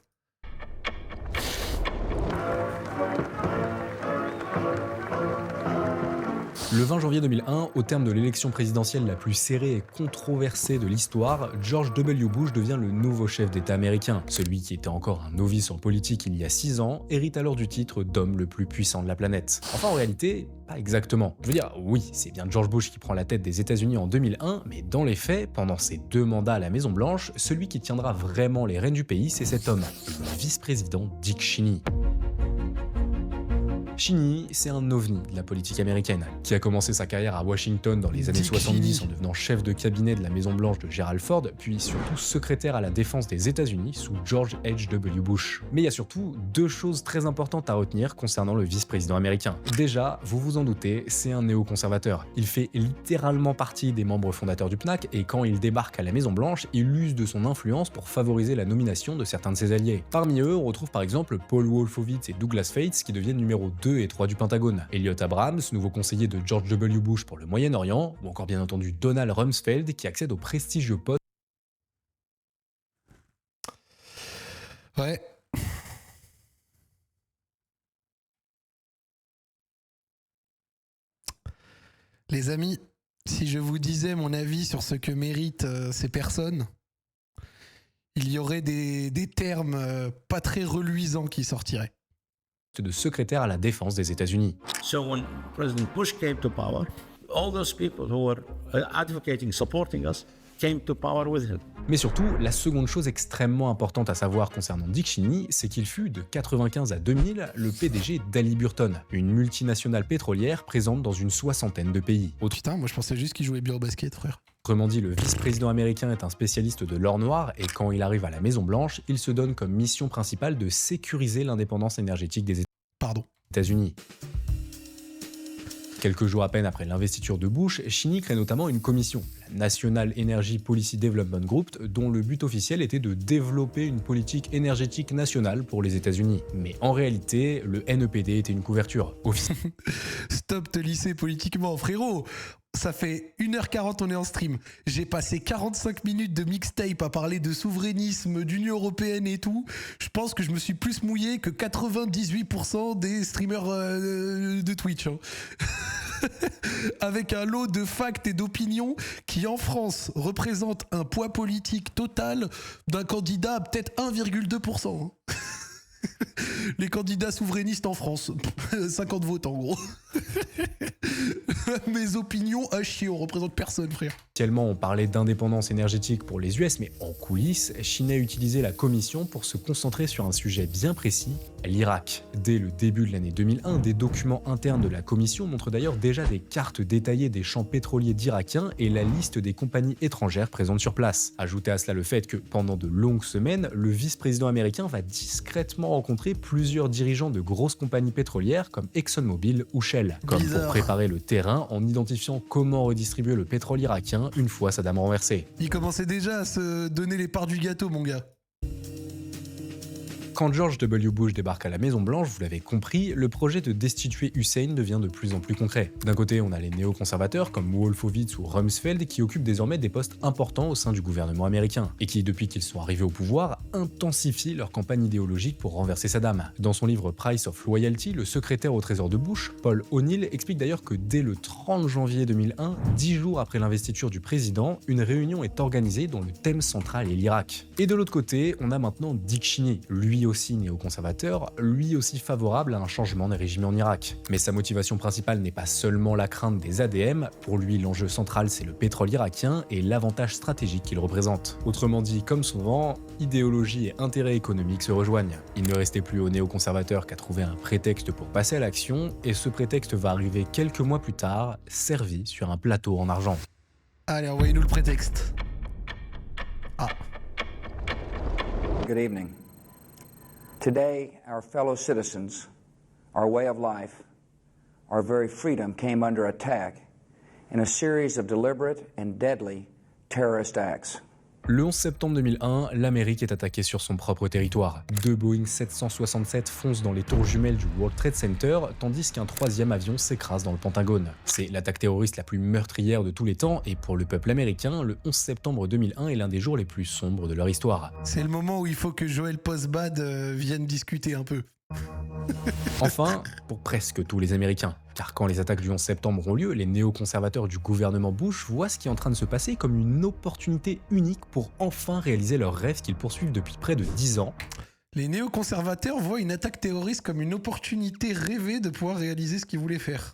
Le 20 janvier 2001, au terme de l'élection présidentielle la plus serrée et controversée de l'histoire, George W. Bush devient le nouveau chef d'État américain. Celui qui était encore un novice en politique il y a 6 ans hérite alors du titre d'homme le plus puissant de la planète. Enfin en réalité, pas exactement. Je veux dire, oui, c'est bien George Bush qui prend la tête des États-Unis en 2001, mais dans les faits, pendant ses 2 mandats à la Maison-Blanche, celui qui tiendra vraiment les rênes du pays, c'est cet homme, le vice-président Dick Cheney. Cheney, c'est un ovni de la politique américaine, qui a commencé sa carrière à Washington dans les années 70 en devenant chef de cabinet de la Maison-Blanche de Gerald Ford, puis surtout secrétaire à la défense des États-Unis sous George H.W. Bush. Mais il y a surtout 2 choses très importantes à retenir concernant le vice-président américain. Déjà, vous vous en doutez, c'est un néoconservateur. Il fait littéralement partie des membres fondateurs du PNAC et quand il débarque à la Maison-Blanche, il use de son influence pour favoriser la nomination de certains de ses alliés. Parmi eux, on retrouve par exemple Paul Wolfowitz et Douglas Fates qui deviennent numéro 2 et 3 du Pentagone, Elliot Abrams, nouveau conseiller de George W. Bush pour le Moyen-Orient, ou encore bien entendu Donald Rumsfeld qui accède au prestigieux poste. Ouais. Les amis, si je vous disais mon avis sur ce que méritent ces personnes, il y aurait des termes pas très reluisants qui sortiraient. De secrétaire à la défense des États-Unis. So when President Bush came to power, all those people who were advocating, supporting us, came to power with him. Mais surtout, la seconde chose extrêmement importante à savoir concernant Dick Cheney, c'est qu'il fut de 1995 à 2000 le PDG d'Haliburton, une multinationale pétrolière présente dans une 60aine de pays. Putain, moi je pensais juste qu'il jouait bien au basket, frère. Autrement dit, le vice-président américain est un spécialiste de l'or noir et quand il arrive à la Maison-Blanche, il se donne comme mission principale de sécuriser l'indépendance énergétique des États-Unis. Quelques jours à peine après l'investiture de Bush, Cheney crée notamment une commission, la National Energy Policy Development Group, dont le but officiel était de développer une politique énergétique nationale pour les États-Unis. Mais en réalité, le NEPD était une couverture. Stop te lisser politiquement, frérot. Ça fait 1h40, on est en stream. J'ai passé 45 minutes de mixtape à parler de souverainisme, d'Union Européenne et tout. Je pense que je me suis plus mouillé que 98% des streamers de Twitch. Hein. Avec un lot de facts et d'opinions qui, en France, représentent un poids politique total d'un candidat à peut-être 1,2%. Hein. Les candidats souverainistes en France, 50 votes en gros. Mes opinions à chier, on représente personne, frère. Initialement, on parlait d'indépendance énergétique pour les US, mais en coulisses, Cheney a utilisé la commission pour se concentrer sur un sujet bien précis, l'Irak. Dès le début de l'année 2001, des documents internes de la commission montrent d'ailleurs déjà des cartes détaillées des champs pétroliers d'Irakiens et la liste des compagnies étrangères présentes sur place. Ajoutez à cela le fait que pendant de longues semaines, le vice-président américain va discrètement rencontrer plusieurs dirigeants de grosses compagnies pétrolières comme ExxonMobil ou Shell, comme pour préparer le terrain en identifiant comment redistribuer le pétrole irakien une fois Saddam renversé. Il commençait déjà à se donner les parts du gâteau, mon gars. Quand George W. Bush débarque à la Maison-Blanche, vous l'avez compris, le projet de destituer Hussein devient de plus en plus concret. D'un côté, on a les néoconservateurs comme Wolfowitz ou Rumsfeld qui occupent désormais des postes importants au sein du gouvernement américain et qui, depuis qu'ils sont arrivés au pouvoir, intensifient leur campagne idéologique pour renverser Saddam. Dans son livre Price of Loyalty, le secrétaire au Trésor de Bush, Paul O'Neill, explique d'ailleurs que dès le 30 janvier 2001, 10 jours après l'investiture du président, une réunion est organisée dont le thème central est l'Irak. Et de l'autre côté, on a maintenant Dick Cheney, lui aussi néoconservateur, lui aussi favorable à un changement des régimes en Irak. Mais sa motivation principale n'est pas seulement la crainte des ADM, pour lui l'enjeu central c'est le pétrole irakien et l'avantage stratégique qu'il représente. Autrement dit, comme souvent, idéologie et intérêt économique se rejoignent. Il ne restait plus aux néoconservateurs qu'à trouver un prétexte pour passer à l'action, et ce prétexte va arriver quelques mois plus tard, servi sur un plateau en argent. Allez, envoyez-nous le prétexte. Ah. Good evening. Today, our fellow citizens, our way of life, our very freedom came under attack in a series of deliberate and deadly terrorist acts. Le 11 septembre 2001, l'Amérique est attaquée sur son propre territoire. 2 Boeing 767 foncent dans les tours jumelles du World Trade Center, tandis qu'un 3e avion s'écrase dans le Pentagone. C'est l'attaque terroriste la plus meurtrière de tous les temps, et pour le peuple américain, le 11 septembre 2001 est l'un des jours les plus sombres de leur histoire. C'est le moment où il faut que Joël Postbad vienne discuter un peu. Enfin, pour presque tous les Américains. Car quand les attaques du 11 septembre ont lieu, les néoconservateurs du gouvernement Bush voient ce qui est en train de se passer comme une opportunité unique pour enfin réaliser leurs rêves qu'ils poursuivent depuis près de 10 ans. Les néoconservateurs voient une attaque terroriste comme une opportunité rêvée de pouvoir réaliser ce qu'ils voulaient faire.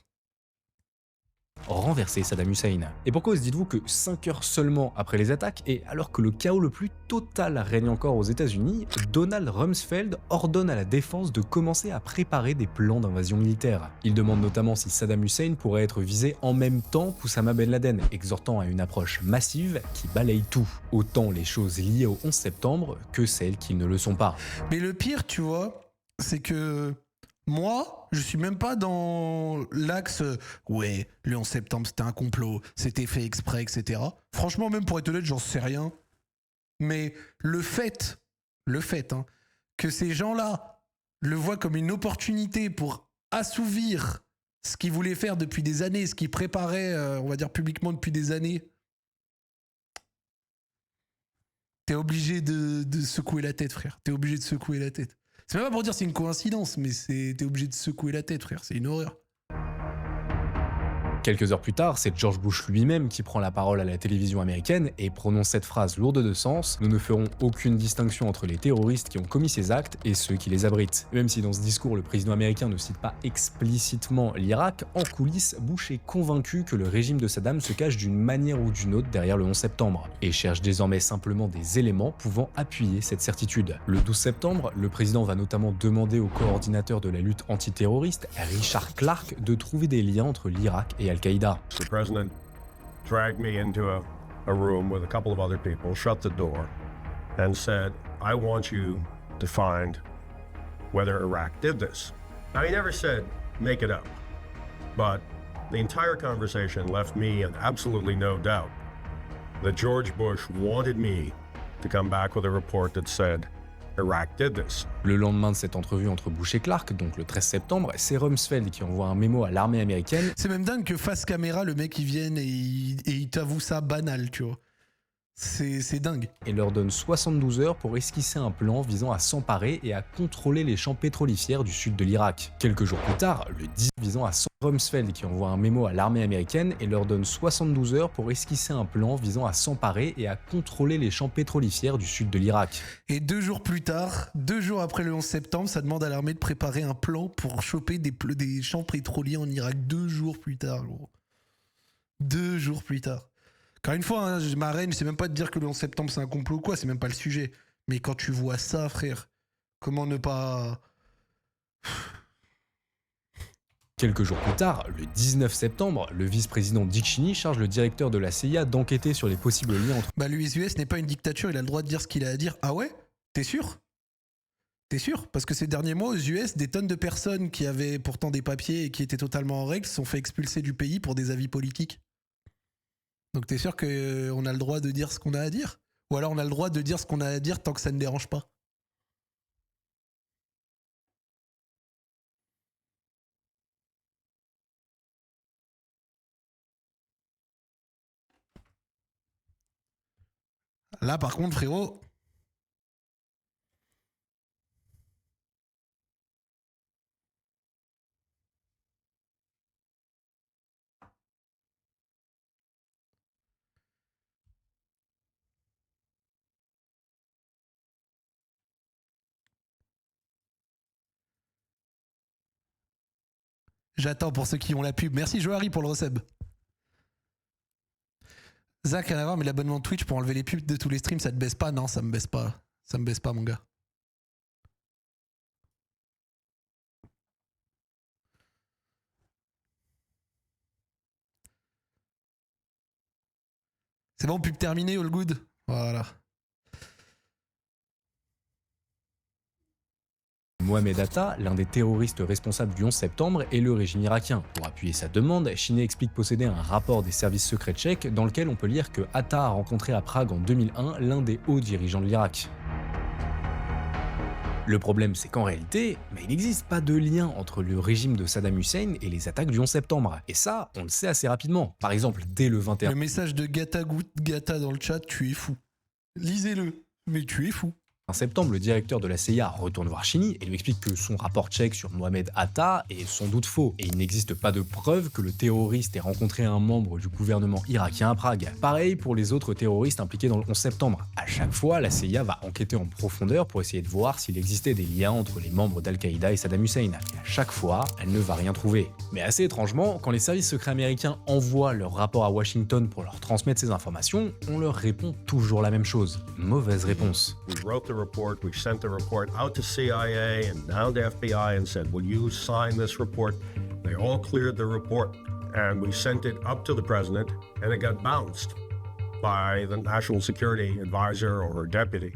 Renverser Saddam Hussein. Et pour cause, dites-vous que 5 heures seulement après les attaques, et alors que le chaos le plus total règne encore aux États-Unis, Donald Rumsfeld ordonne à la défense de commencer à préparer des plans d'invasion militaire. Il demande notamment si Saddam Hussein pourrait être visé en même temps qu'Oussama Ben Laden, exhortant à une approche massive qui balaye tout, autant les choses liées au 11 septembre que celles qui ne le sont pas. Mais le pire, tu vois, c'est que moi, je suis même pas dans l'axe ouais, le 11 septembre c'était un complot, c'était fait exprès, etc. Franchement, même pour être honnête, j'en sais rien. Mais le fait que ces gens-là le voient comme une opportunité pour assouvir ce qu'ils voulaient faire depuis des années, ce qu'ils préparaient, on va dire publiquement depuis des années, t'es obligé de secouer la tête, frère. T'es obligé de secouer la tête. C'est même pas pour dire c'est une coïncidence, mais t'es obligé de secouer la tête, frère. C'est une horreur. Quelques heures plus tard, c'est George Bush lui-même qui prend la parole à la télévision américaine et prononce cette phrase lourde de sens: « Nous ne ferons aucune distinction entre les terroristes qui ont commis ces actes et ceux qui les abritent ». Même si dans ce discours, le président américain ne cite pas explicitement l'Irak, en coulisses, Bush est convaincu que le régime de Saddam se cache d'une manière ou d'une autre derrière le 11 septembre et cherche désormais simplement des éléments pouvant appuyer cette certitude. Le 12 septembre, le président va notamment demander au coordinateur de la lutte antiterroriste, Richard Clark, de trouver des liens entre l'Irak et Al-Qaïda. The president dragged me into a room with a couple of other people, shut the door, and said, I want you to find whether Iraq did this. Now, he never said, make it up, but The entire conversation left me in absolutely no doubt that George Bush wanted me to come back with a report that said Iraq did this. Le lendemain de cette entrevue entre Bush et Clark, donc le 13 septembre, c'est Rumsfeld qui envoie un mémo à l'armée américaine. C'est même dingue que face caméra, le mec il vienne et il t'avoue ça banal, tu vois. C'est dingue. Et leur donne 72 heures pour esquisser un plan visant à s'emparer et à contrôler les champs pétrolifères du sud de l'Irak. Quelques jours plus tard, le 10 visant à Rumsfeld qui envoie un mémo à l'armée américaine et leur donne 72 heures pour esquisser un plan visant à s'emparer et à contrôler les champs pétrolifères du sud de l'Irak. Et 2 jours plus tard, 2 jours après le 11 septembre, ça demande à l'armée de préparer un plan pour choper des champs pétroliers en Irak. 2 jours plus tard, gros. 2 jours plus tard. Encore une fois, hein, ma reine, c'est même pas de dire que le 11 septembre c'est un complot ou quoi, c'est même pas le sujet. Mais quand tu vois ça, frère, comment ne pas... Quelques jours plus tard, le 19 septembre, le vice-président Dick Cheney charge le directeur de la CIA d'enquêter sur les possibles liens entre... l'US n'est pas une dictature, il a le droit de dire ce qu'il a à dire. Ah ouais ? T'es sûr ? T'es sûr ? Parce que ces derniers mois, aux US, des tonnes de personnes qui avaient pourtant des papiers et qui étaient totalement en règle se sont fait expulser du pays pour des avis politiques. Donc t'es sûr qu'on a le droit de dire ce qu'on a à dire ? Ou alors on a le droit de dire ce qu'on a à dire tant que ça ne dérange pas ? Là par contre frérot... J'attends pour ceux qui ont la pub. Merci Johari pour le resub. Zach, rien à voir, mais l'abonnement Twitch pour enlever les pubs de tous les streams, ça te baisse pas? Non, ça me baisse pas. Ça me baisse pas, mon gars. C'est bon, pub terminée, all good. Voilà. Mohamed Atta, l'un des terroristes responsables du 11 septembre, et le régime irakien. Pour appuyer sa demande, Cheney explique posséder un rapport des services secrets tchèques dans lequel on peut lire que Atta a rencontré à Prague en 2001 l'un des hauts dirigeants de l'Irak. Le problème, c'est qu'en réalité, il n'existe pas de lien entre le régime de Saddam Hussein et les attaques du 11 septembre. Et ça, on le sait assez rapidement. Par exemple, dès le 21... Le message de Gata dans le chat, tu es fou. Lisez-le, mais tu es fou. En septembre, le directeur de la CIA retourne voir Cheney et lui explique que son rapport tchèque sur Mohamed Atta est sans doute faux. Et il n'existe pas de preuve que le terroriste ait rencontré un membre du gouvernement irakien à Prague. Pareil pour les autres terroristes impliqués dans le 11 septembre. À chaque fois, la CIA va enquêter en profondeur pour essayer de voir s'il existait des liens entre les membres d'Al-Qaïda et Saddam Hussein. Et à chaque fois, elle ne va rien trouver. Mais assez étrangement, quand les services secrets américains envoient leur rapport à Washington pour leur transmettre ces informations, on leur répond toujours la même chose. Mauvaise réponse. Report. We sent the report out to CIA and down to FBI and said, will you sign this report? They all cleared the report and we sent it up to the president and it got bounced by the National Security Advisor or her deputy.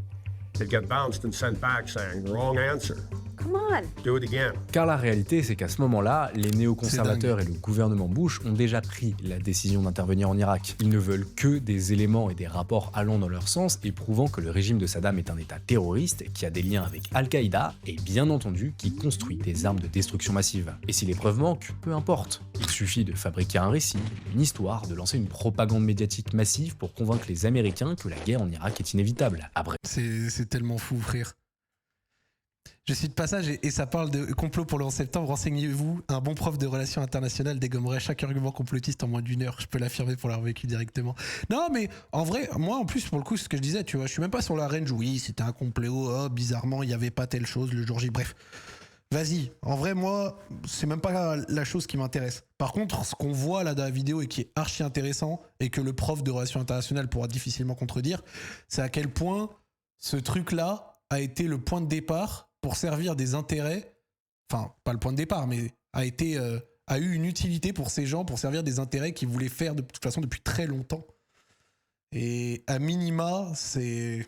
It got bounced and sent back saying, wrong answer. Come on. Do it again. Car la réalité, c'est qu'à ce moment-là, les néoconservateurs et le gouvernement Bush ont déjà pris la décision d'intervenir en Irak. Ils ne veulent que des éléments et des rapports allant dans leur sens et prouvant que le régime de Saddam est un État terroriste qui a des liens avec Al-Qaïda et bien entendu qui construit des armes de destruction massive. Et si les preuves manquent, peu importe. Il suffit de fabriquer un récit, une histoire, de lancer une propagande médiatique massive pour convaincre les Américains que la guerre en Irak est inévitable. Après... C'est tellement fou, frère. Je cite passage et ça parle de complot pour le 11 septembre. Renseignez-vous, un bon prof de relations internationales dégommerait chaque argument complotiste en moins d'1 heure. Je peux l'affirmer pour l'avoir vécu directement. Non, mais en vrai, moi en plus, pour le coup, ce que je disais, tu vois, je suis même pas sur la range. Oui, c'était un complot. Oh, bizarrement, il n'y avait pas telle chose le jour J. Bref, vas-y. En vrai, moi, c'est même pas la chose qui m'intéresse. Par contre, ce qu'on voit là dans la vidéo et qui est archi intéressant et que le prof de relations internationales pourra difficilement contredire, c'est à quel point ce truc-là a été le point de départ pour servir des intérêts, enfin pas le point de départ, mais a eu une utilité pour ces gens, pour servir des intérêts qu'ils voulaient faire de toute façon depuis très longtemps. Et à minima, c'est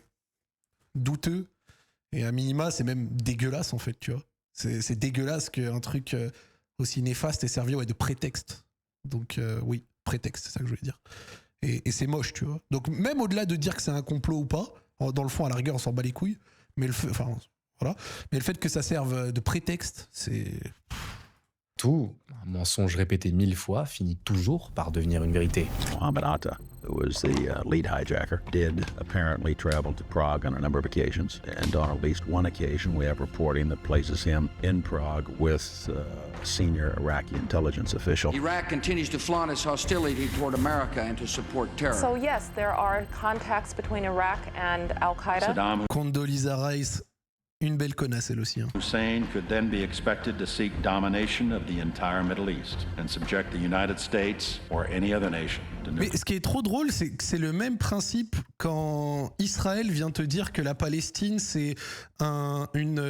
douteux, et à minima, c'est même dégueulasse en fait, tu vois. C'est dégueulasse qu'un truc aussi néfaste ait servi de prétexte. Donc oui, prétexte, c'est ça que je voulais dire. Et c'est moche, tu vois. Donc même au-delà de dire que c'est un complot ou pas, dans le fond, à la rigueur, on s'en bat les couilles, mais le fait que ça serve de prétexte, c'est... Tout, un mensonge répété 1000 fois, finit toujours par devenir une vérité. Mohammed Atta, who was the lead hijacker, did apparently travel to Prague on a number of occasions. And on at least one occasion, we have reporting that places him in Prague with a senior Iraqi intelligence official. Iraq continues to flaunt its hostility toward America and to support terror. So yes, there are contacts between Iraq and Al-Qaeda. Condoleezza Rice, une belle connasse elle aussi. Hussein could then be expected to seek domination of the entire Middle East and subject the United States or any other nation. Mais ce qui est trop drôle, c'est que c'est le même principe quand Israël vient te dire que la Palestine c'est une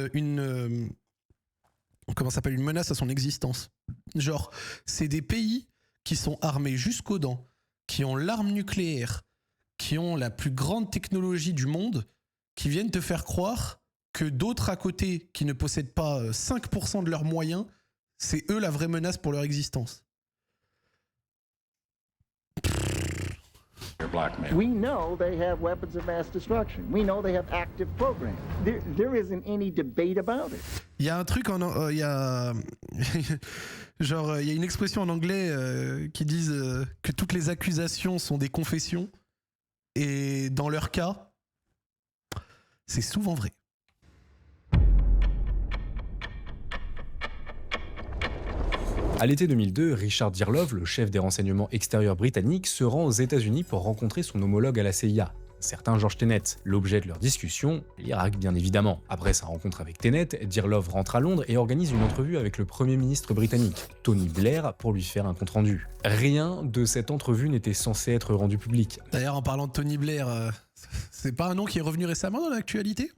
menace à son existence. Genre, c'est des pays qui sont armés jusqu'aux dents, qui ont l'arme nucléaire, qui ont la plus grande technologie du monde, qui viennent te faire croire que d'autres à côté qui ne possèdent pas 5% de leurs moyens, c'est eux la vraie menace pour leur existence. We know they have weapons of mass destruction. We know they have active programs. There isn't any debate about it. Il y a un truc il y a genre il y a une expression en anglais qui disent que toutes les accusations sont des confessions et dans leur cas c'est souvent vrai. À l'été 2002, Richard Dearlove, le chef des renseignements extérieurs britanniques, se rend aux États-Unis pour rencontrer son homologue à la CIA, un certain George Tenet. L'objet de leur discussion, l'Irak bien évidemment. Après sa rencontre avec Tenet, Dearlove rentre à Londres et organise une entrevue avec le Premier ministre britannique, Tony Blair, pour lui faire un compte-rendu. Rien de cette entrevue n'était censé être rendu public. D'ailleurs, en parlant de Tony Blair, c'est pas un nom qui est revenu récemment dans l'actualité ?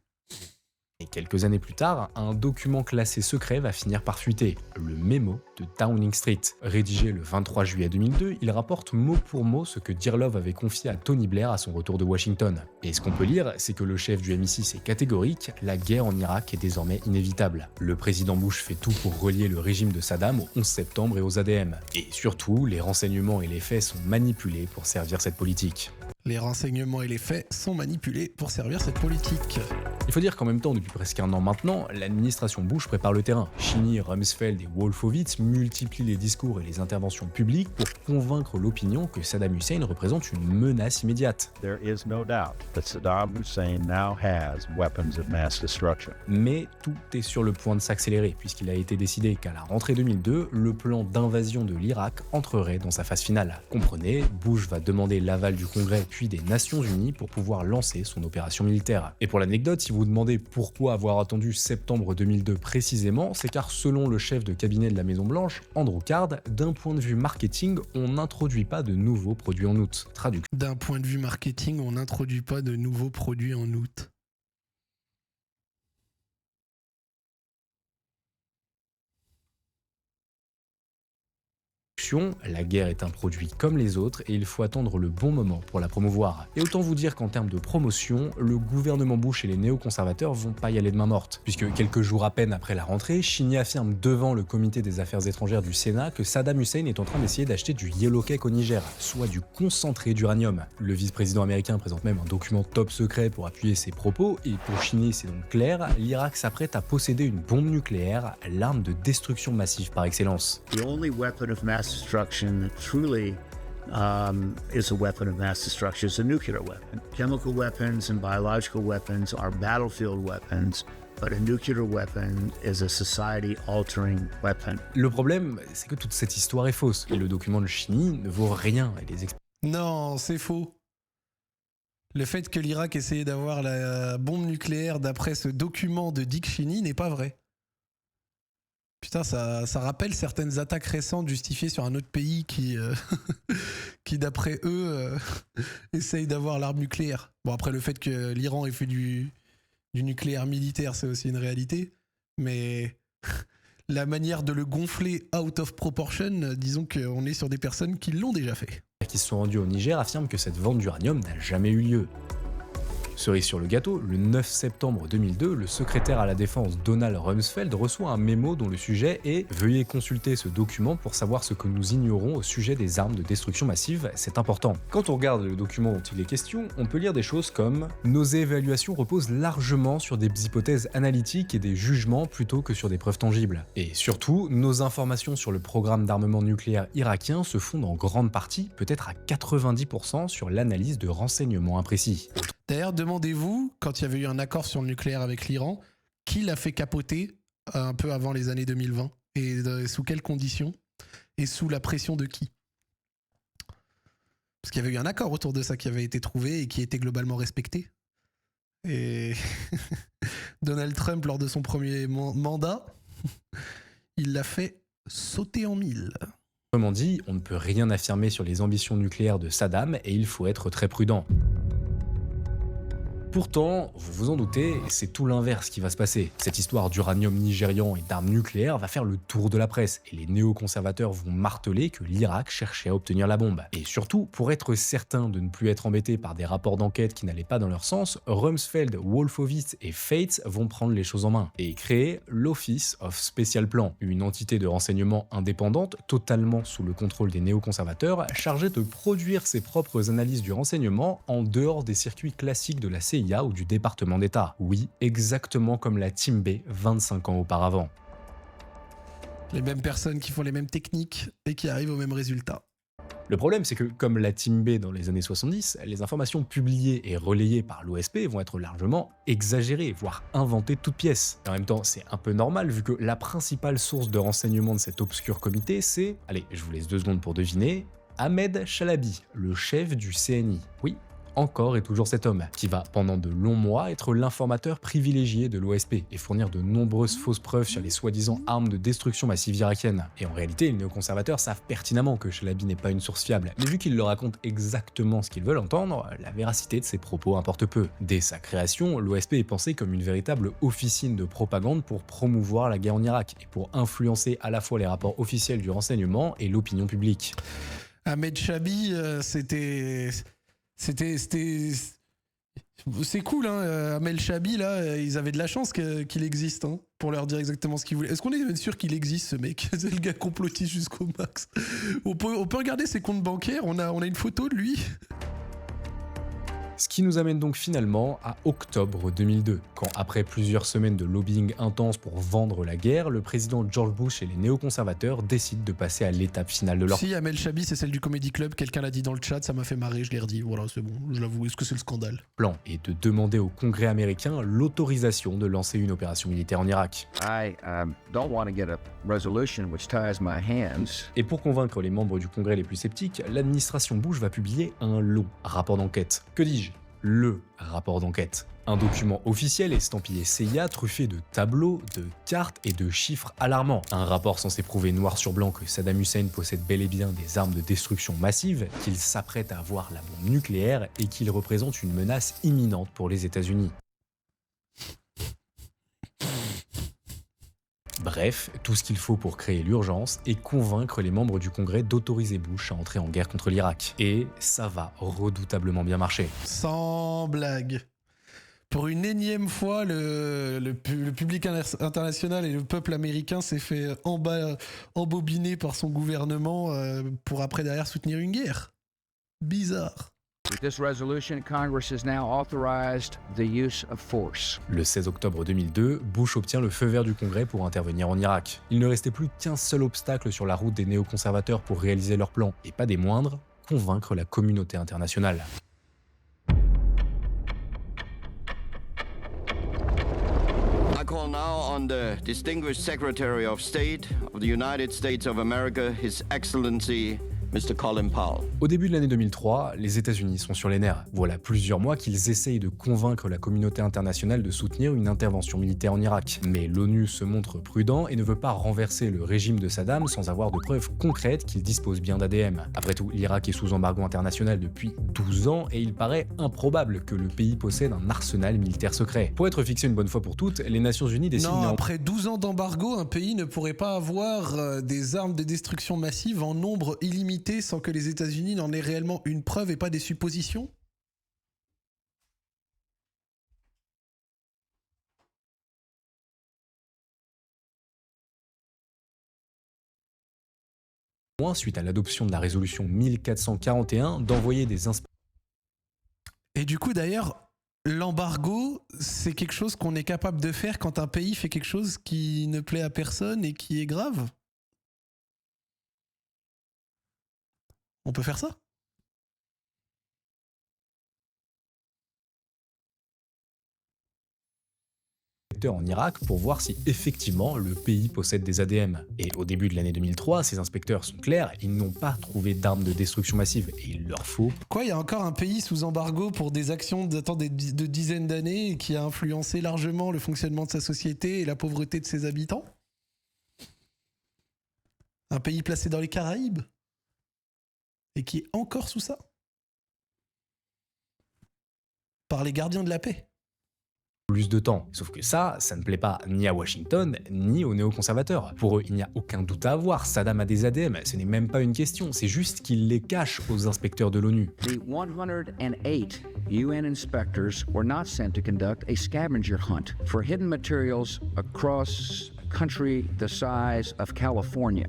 Et quelques années plus tard, un document classé secret va finir par fuiter, le mémo de Downing Street. Rédigé le 23 juillet 2002, il rapporte mot pour mot ce que Dearlove avait confié à Tony Blair à son retour de Washington. Et ce qu'on peut lire, c'est que le chef du MI6 est catégorique, la guerre en Irak est désormais inévitable. Le président Bush fait tout pour relier le régime de Saddam au 11 septembre et aux ADM. Et surtout, les renseignements et les faits sont manipulés pour servir cette politique. Les renseignements et les faits sont manipulés pour servir cette politique. Il faut dire qu'en même temps, depuis presque un an maintenant, l'administration Bush prépare le terrain. Cheney, Rumsfeld et Wolfowitz multiplient les discours et les interventions publiques pour convaincre l'opinion que Saddam Hussein représente une menace immédiate. There is no doubt that Saddam Hussein now has weapons of mass destruction. Mais tout est sur le point de s'accélérer, puisqu'il a été décidé qu'à la rentrée 2002, le plan d'invasion de l'Irak entrerait dans sa phase finale. Comprenez, Bush va demander l'aval du Congrès puis des Nations Unies pour pouvoir lancer son opération militaire. Et pour l'anecdote, si vous vous demandez pourquoi avoir attendu septembre 2002 précisément, c'est car selon le chef de cabinet de la Maison Blanche, Andrew Card, d'un point de vue marketing, on n'introduit pas de nouveaux produits en août. Traduction. D'un point de vue marketing, on n'introduit pas de nouveaux produits en août. La guerre est un produit comme les autres et il faut attendre le bon moment pour la promouvoir. Et autant vous dire qu'en termes de promotion, le gouvernement Bush et les néoconservateurs vont pas y aller de main morte. Puisque quelques jours à peine après la rentrée, Cheney affirme devant le comité des affaires étrangères du Sénat que Saddam Hussein est en train d'essayer d'acheter du yellow cake au Niger, soit du concentré d'uranium. Le vice-président américain présente même un document top secret pour appuyer ses propos, et pour Cheney c'est donc clair, l'Irak s'apprête à posséder une bombe nucléaire, l'arme de destruction massive par excellence. The only weapon of mass destruction that truly is a weapon of mass destruction is a nuclear weapon. Chemical weapons and biological weapons are battlefield weapons, but a nuclear weapon is a society-altering weapon. Le problème, c'est que toute cette histoire est fausse, et le document de Cheney ne vaut rien. Et les non, c'est faux. Le fait que l'Irak essayait d'avoir la bombe nucléaire d'après ce document de Dick Cheney n'est pas vrai. Putain, ça rappelle certaines attaques récentes justifiées sur un autre pays qui d'après eux, essaye d'avoir l'arme nucléaire. Bon, après, le fait que l'Iran ait fait du nucléaire militaire, c'est aussi une réalité. Mais la manière de le gonfler out of proportion, disons qu'on est sur des personnes qui l'ont déjà fait. Qui se sont rendus au Niger affirment que cette vente d'uranium n'a jamais eu lieu. Cerise sur le gâteau, le 9 septembre 2002, le secrétaire à la défense Donald Rumsfeld reçoit un mémo dont le sujet est « Veuillez consulter ce document pour savoir ce que nous ignorons au sujet des armes de destruction massive, c'est important ». Quand on regarde le document dont il est question, on peut lire des choses comme « Nos évaluations reposent largement sur des hypothèses analytiques et des jugements plutôt que sur des preuves tangibles. Et surtout, nos informations sur le programme d'armement nucléaire irakien se fondent en grande partie, peut-être à 90%, sur l'analyse de renseignements imprécis. » D'ailleurs, demandez-vous, quand il y avait eu un accord sur le nucléaire avec l'Iran, qui l'a fait capoter un peu avant les années 2020 et sous quelles conditions et sous la pression de qui? Parce qu'il y avait eu un accord autour de ça qui avait été trouvé et qui était globalement respecté. Et Donald Trump, lors de son premier mandat, il l'a fait sauter en mille. Autrement dit, on ne peut rien affirmer sur les ambitions nucléaires de Saddam et il faut être très prudent. Pourtant, vous vous en doutez, c'est tout l'inverse qui va se passer. Cette histoire d'uranium nigérian et d'armes nucléaires va faire le tour de la presse, et les néoconservateurs vont marteler que l'Irak cherchait à obtenir la bombe. Et surtout, pour être certain de ne plus être embêtés par des rapports d'enquête qui n'allaient pas dans leur sens, Rumsfeld, Wolfowitz et Fates vont prendre les choses en main, et créer l'Office of Special Plan, une entité de renseignement indépendante, totalement sous le contrôle des néoconservateurs, chargée de produire ses propres analyses du renseignement en dehors des circuits classiques de la CIA ou du département d'État. Oui, exactement comme la Team B 25 ans auparavant. Les mêmes personnes qui font les mêmes techniques et qui arrivent au même résultat. Le problème, c'est que, comme la Team B dans les années 70, les informations publiées et relayées par l'OSP vont être largement exagérées, voire inventées de toutes pièces. Et en même temps, c'est un peu normal, vu que la principale source de renseignement de cet obscur comité, c'est, allez, je vous laisse 2 secondes pour deviner, Ahmed Chalabi, le chef du CNI. Oui, encore et toujours cet homme, qui va pendant de longs mois être l'informateur privilégié de l'OSP et fournir de nombreuses fausses preuves sur les soi-disant armes de destruction massive irakiennes. Et en réalité, les néoconservateurs savent pertinemment que Chalabi n'est pas une source fiable, mais vu qu'il leur raconte exactement ce qu'ils veulent entendre, la véracité de ses propos importe peu. Dès sa création, l'OSP est pensée comme une véritable officine de propagande pour promouvoir la guerre en Irak et pour influencer à la fois les rapports officiels du renseignement et l'opinion publique. Ahmed Chalabi, c'est cool, hein. Ahmed Chalabi, là, ils avaient de la chance qu'il existe, hein, pour leur dire exactement ce qu'ils voulaient. Est-ce qu'on est sûr qu'il existe, ce mec? C'est le gars complotiste jusqu'au max. On peut regarder ses comptes bancaires, on a une photo de lui. Ce qui nous amène donc finalement à octobre 2002, quand après plusieurs semaines de lobbying intense pour vendre la guerre, le président George Bush et les néoconservateurs décident de passer à l'étape finale de leur... Si, Ahmed Chalabi, c'est celle du Comedy Club, quelqu'un l'a dit dans le chat, ça m'a fait marrer, je l'ai redit, voilà, c'est bon, je l'avoue, est-ce que c'est le scandale? Plan est de demander au Congrès américain l'autorisation de lancer une opération militaire en Irak. Et pour convaincre les membres du Congrès les plus sceptiques, l'administration Bush va publier un long rapport d'enquête. Que dis-je? Le rapport d'enquête. Un document officiel estampillé CIA truffé de tableaux, de cartes et de chiffres alarmants. Un rapport censé prouver noir sur blanc que Saddam Hussein possède bel et bien des armes de destruction massive, qu'il s'apprête à avoir la bombe nucléaire et qu'il représente une menace imminente pour les États-Unis. Bref, tout ce qu'il faut pour créer l'urgence et convaincre les membres du Congrès d'autoriser Bush à entrer en guerre contre l'Irak. Et ça va redoutablement bien marcher. Sans blague. Pour une énième fois, le public international et le peuple américain s'est fait embobiner par son gouvernement pour après derrière soutenir une guerre. Bizarre. With this resolution, Congress has now authorized the use of force. Le 16 octobre 2002, Bush obtient le feu vert du Congrès pour intervenir en Irak. Il ne restait plus qu'un seul obstacle sur la route des néoconservateurs pour réaliser leur plan, et pas des moindres, convaincre la communauté internationale. I call now on the distinguished Secretary of State of the United States of America, His Excellency Mr. Colin Powell. Au début de l'année 2003, les États-Unis sont sur les nerfs. Voilà plusieurs mois qu'ils essayent de convaincre la communauté internationale de soutenir une intervention militaire en Irak. Mais l'ONU se montre prudent et ne veut pas renverser le régime de Saddam sans avoir de preuves concrètes qu'il dispose bien d'ADM. Après tout, l'Irak est sous embargo international depuis 12 ans et il paraît improbable que le pays possède un arsenal militaire secret. Pour être fixé une bonne fois pour toutes, les Nations Unies décident... Non, après 12 ans d'embargo, un pays ne pourrait pas avoir des armes de destruction massive en nombre illimité sans que les États-Unis n'en aient réellement une preuve et pas des suppositions? suite à l'adoption de la résolution 1441, d'envoyer des inspecteurs. Et du coup, d'ailleurs, l'embargo, c'est quelque chose qu'on est capable de faire quand un pays fait quelque chose qui ne plaît à personne et qui est grave. On peut faire ça ? En Irak pour voir si effectivement le pays possède des ADM. Et au début de l'année 2003, ces inspecteurs sont clairs, ils n'ont pas trouvé d'armes de destruction massive et il leur faut... Quoi, il y a encore un pays sous embargo pour des actions datant de dizaines d'années et qui a influencé largement le fonctionnement de sa société et la pauvreté de ses habitants ? Un pays placé dans les Caraïbes ? Et qui est encore sous ça ? Par les gardiens de la paix ? Plus de temps. Sauf que ça ne plaît pas ni à Washington, ni aux néoconservateurs. Pour eux, il n'y a aucun doute à avoir, Saddam a des ADM, ce n'est même pas une question, c'est juste qu'il les cache aux inspecteurs de l'ONU. The 108 UN inspectors were not sent to conduct a scavenger hunt for hidden materials across a country the size of California.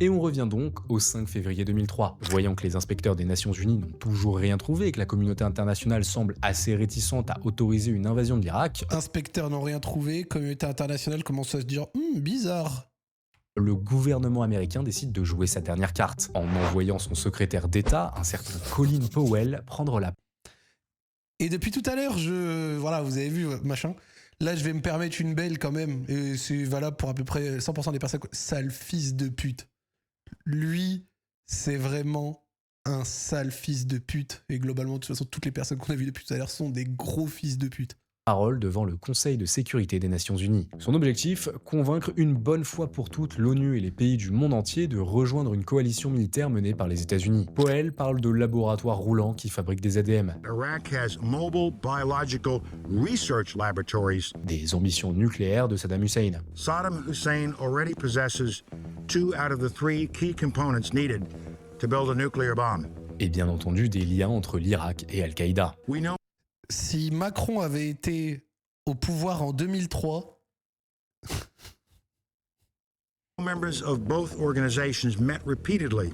Et on revient donc au 5 février 2003. Voyant que les inspecteurs des Nations Unies n'ont toujours rien trouvé et que la communauté internationale semble assez réticente à autoriser une invasion de l'Irak... Inspecteurs n'ont rien trouvé, communauté internationale commence à se dire « bizarre ». Le gouvernement américain décide de jouer sa dernière carte, en envoyant son secrétaire d'État, un certain Colin Powell, prendre la... Et depuis tout à l'heure, voilà, vous avez vu, machin... Là, je vais me permettre une belle quand même, et c'est valable pour à peu près 100% des personnes. Sale fils de pute. Lui, c'est vraiment un sale fils de pute. Et globalement, de toute façon, toutes les personnes qu'on a vues depuis tout à l'heure sont des gros fils de pute. Parole devant le Conseil de sécurité des Nations Unies. Son objectif, convaincre une bonne fois pour toutes l'ONU et les pays du monde entier de rejoindre une coalition militaire menée par les États-Unis. Powell parle de laboratoires roulants qui fabriquent des ADM. Iraq has mobile biological research laboratories. Des ambitions nucléaires de Saddam Hussein. Saddam Hussein already possesses 2 out of the 3 key components needed to build a nuclear bomb. Et bien entendu des liens entre l'Irak et Al-Qaïda. Si Macron avait été au pouvoir en 2003... Members of both organizations met repeatedly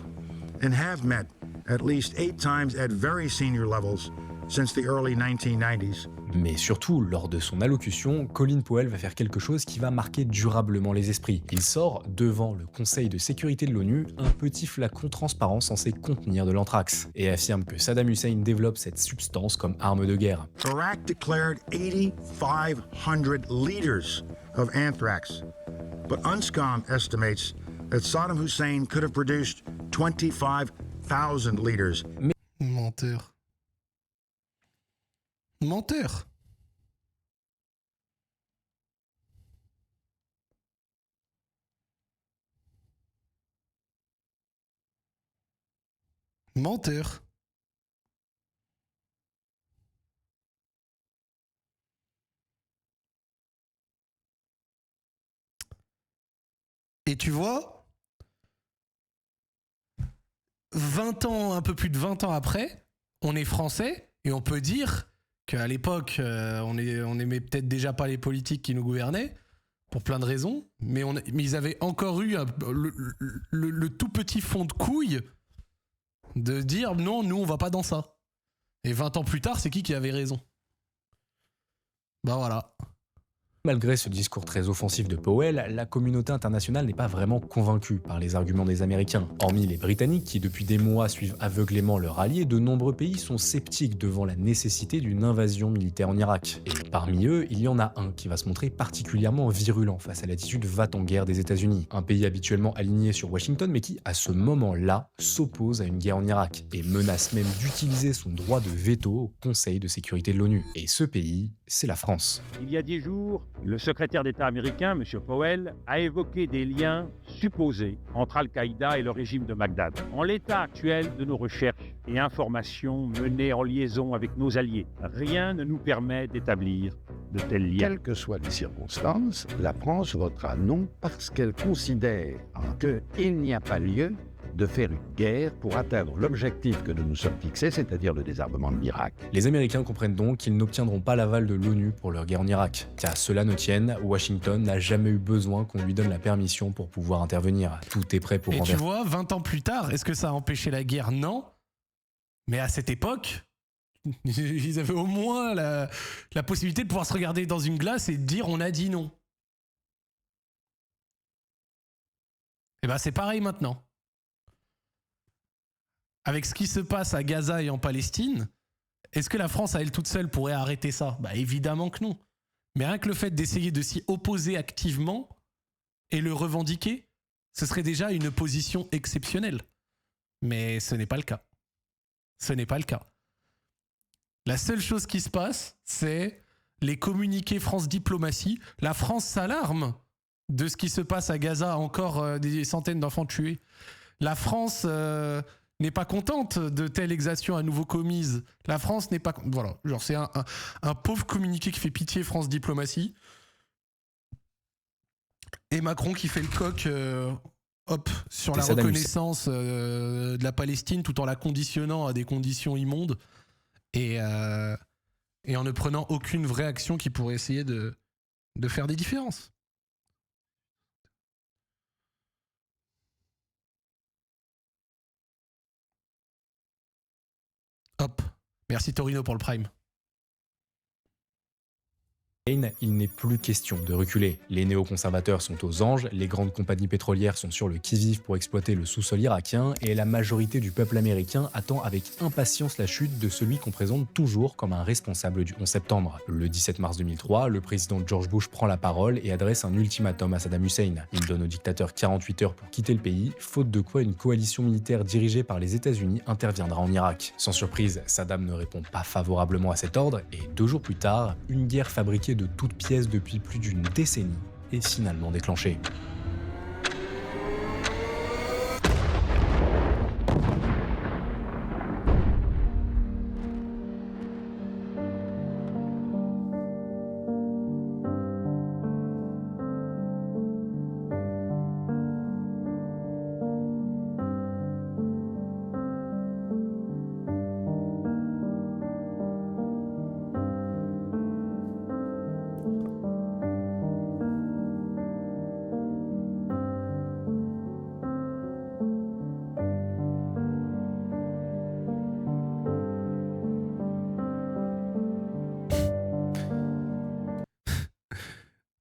and have met at least 8 times at very senior levels since the early 1990s. Mais surtout, lors de son allocution, Colin Powell va faire quelque chose qui va marquer durablement les esprits. Il sort, devant le Conseil de sécurité de l'ONU, un petit flacon transparent censé contenir de l'anthrax, et affirme que Saddam Hussein développe cette substance comme arme de guerre. Iraq declared 8,500 liters of anthrax, but UNSCOM estimates that Saddam Hussein could have produced 25,000 liters. Menteur. Menteur. Menteur. Et tu vois, 20 ans, un peu plus de 20 ans après, on est français et on peut dire qu'à l'époque, on aimait peut-être déjà pas les politiques qui nous gouvernaient, pour plein de raisons, mais ils avaient encore eu le tout petit fond de couille de dire non, nous on va pas dans ça. Et 20 ans plus tard, c'est qui avait raison? Bah voilà. Malgré ce discours très offensif de Powell, la communauté internationale n'est pas vraiment convaincue par les arguments des Américains. Hormis les Britanniques qui depuis des mois suivent aveuglément leur allié, de nombreux pays sont sceptiques devant la nécessité d'une invasion militaire en Irak. Et parmi eux, il y en a un qui va se montrer particulièrement virulent face à l'attitude va-t-en-guerre des États-Unis. Un pays habituellement aligné sur Washington mais qui, à ce moment-là, s'oppose à une guerre en Irak et menace même d'utiliser son droit de veto au Conseil de sécurité de l'ONU. Et ce pays, c'est la France. Il y a 10 jours, le secrétaire d'État américain, M. Powell, a évoqué des liens supposés entre Al-Qaïda et le régime de Bagdad. En l'état actuel de nos recherches et informations menées en liaison avec nos alliés, rien ne nous permet d'établir de tels liens. Quelles que soient les circonstances, la France votera non parce qu'elle considère qu'il n'y a pas lieu de faire une guerre pour atteindre l'objectif que nous nous sommes fixés, c'est-à-dire le désarmement de l'Irak. Les Américains comprennent donc qu'ils n'obtiendront pas l'aval de l'ONU pour leur guerre en Irak. Qu'à cela ne tienne, Washington n'a jamais eu besoin qu'on lui donne la permission pour pouvoir intervenir. Tout est prêt pour Et tu renverser. vois, 20 ans plus tard, est-ce que ça a empêché la guerre? Non. Mais à cette époque, ils avaient au moins la possibilité de pouvoir se regarder dans une glace et de dire on a dit non. Et ben c'est pareil maintenant. Avec ce qui se passe à Gaza et en Palestine, est-ce que la France à elle toute seule pourrait arrêter ça? Bah évidemment que non. Mais rien que le fait d'essayer de s'y opposer activement et le revendiquer, ce serait déjà une position exceptionnelle. Mais ce n'est pas le cas. Ce n'est pas le cas. La seule chose qui se passe, c'est les communiqués France Diplomatie. La France s'alarme de ce qui se passe à Gaza, encore des centaines d'enfants tués. La France n'est pas contente de telles exactions à nouveau commises. La France n'est pas... Voilà, genre c'est un pauvre communiqué qui fait pitié France Diplomatie. Et Macron qui fait le coq sur la reconnaissance de la Palestine tout en la conditionnant à des conditions immondes et en ne prenant aucune vraie action qui pourrait essayer de faire des différences. Hop. Merci Torino pour le Prime. Il n'est plus question de reculer. Les néoconservateurs sont aux anges, les grandes compagnies pétrolières sont sur le qui-vive pour exploiter le sous-sol irakien, et la majorité du peuple américain attend avec impatience la chute de celui qu'on présente toujours comme un responsable du 11 septembre. Le 17 mars 2003, le président George Bush prend la parole et adresse un ultimatum à Saddam Hussein. Il donne au dictateur 48 heures pour quitter le pays, faute de quoi une coalition militaire dirigée par les États-Unis interviendra en Irak. Sans surprise, Saddam ne répond pas favorablement à cet ordre, et 2 jours plus tard, une guerre fabriquée de toutes pièces depuis plus d'une décennie est finalement déclenchée.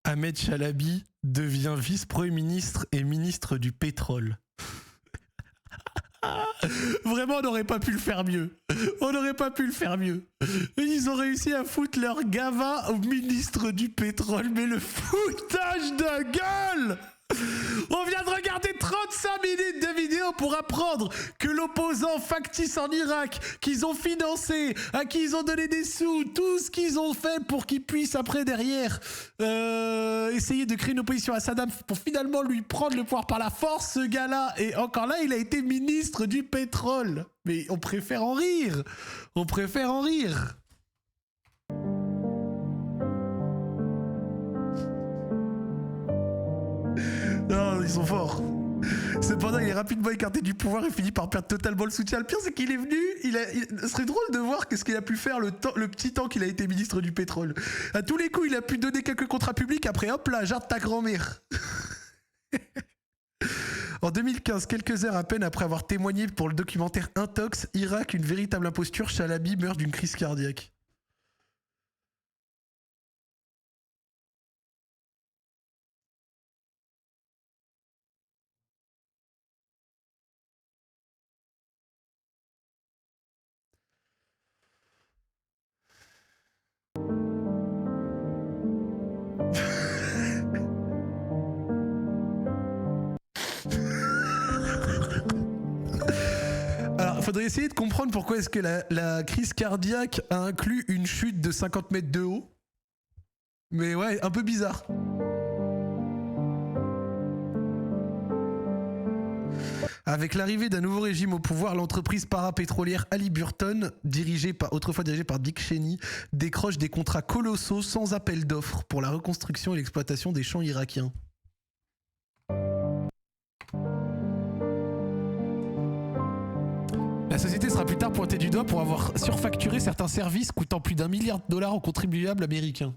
Ahmed Chalabi devient vice-premier ministre et ministre du pétrole. Vraiment, on n'aurait pas pu le faire mieux. On n'aurait pas pu le faire mieux. Ils ont réussi à foutre leur gava au ministre du pétrole. Mais le foutage de gueule! On vient de regarder 35 minutes de vidéo pour apprendre que l'opposant factice en Irak, qu'ils ont financé, à qui ils ont donné des sous, tout ce qu'ils ont fait pour qu'ils puissent après derrière essayer de créer une opposition à Saddam pour finalement lui prendre le pouvoir par la force, ce gars-là. Et encore là, il a été ministre du pétrole. Mais on préfère en rire. On préfère en rire. Non, ils sont forts. Cependant, il est rapidement écarté du pouvoir et finit par perdre totalement le soutien. Le pire, c'est qu'il est venu. Ce serait drôle de voir qu'est-ce qu'il a pu faire le petit temps qu'il a été ministre du pétrole. À tous les coups, il a pu donner quelques contrats publics. Après, hop là, jarde ta grand-mère. En 2015, quelques heures à peine après avoir témoigné pour le documentaire Intox, Irak, une véritable imposture, Chalabi meurt d'une crise cardiaque. Il faudrait essayer de comprendre pourquoi est-ce que la crise cardiaque a inclus une chute de 50 mètres de haut. Mais ouais, un peu bizarre. Avec l'arrivée d'un nouveau régime au pouvoir, l'entreprise parapétrolière Halliburton, autrefois dirigée par Dick Cheney, décroche des contrats colossaux sans appel d'offres pour la reconstruction et l'exploitation des champs irakiens. société sera plus tard pointée du doigt pour avoir surfacturé certains services coûtant plus d'$1 milliard aux contribuables américains.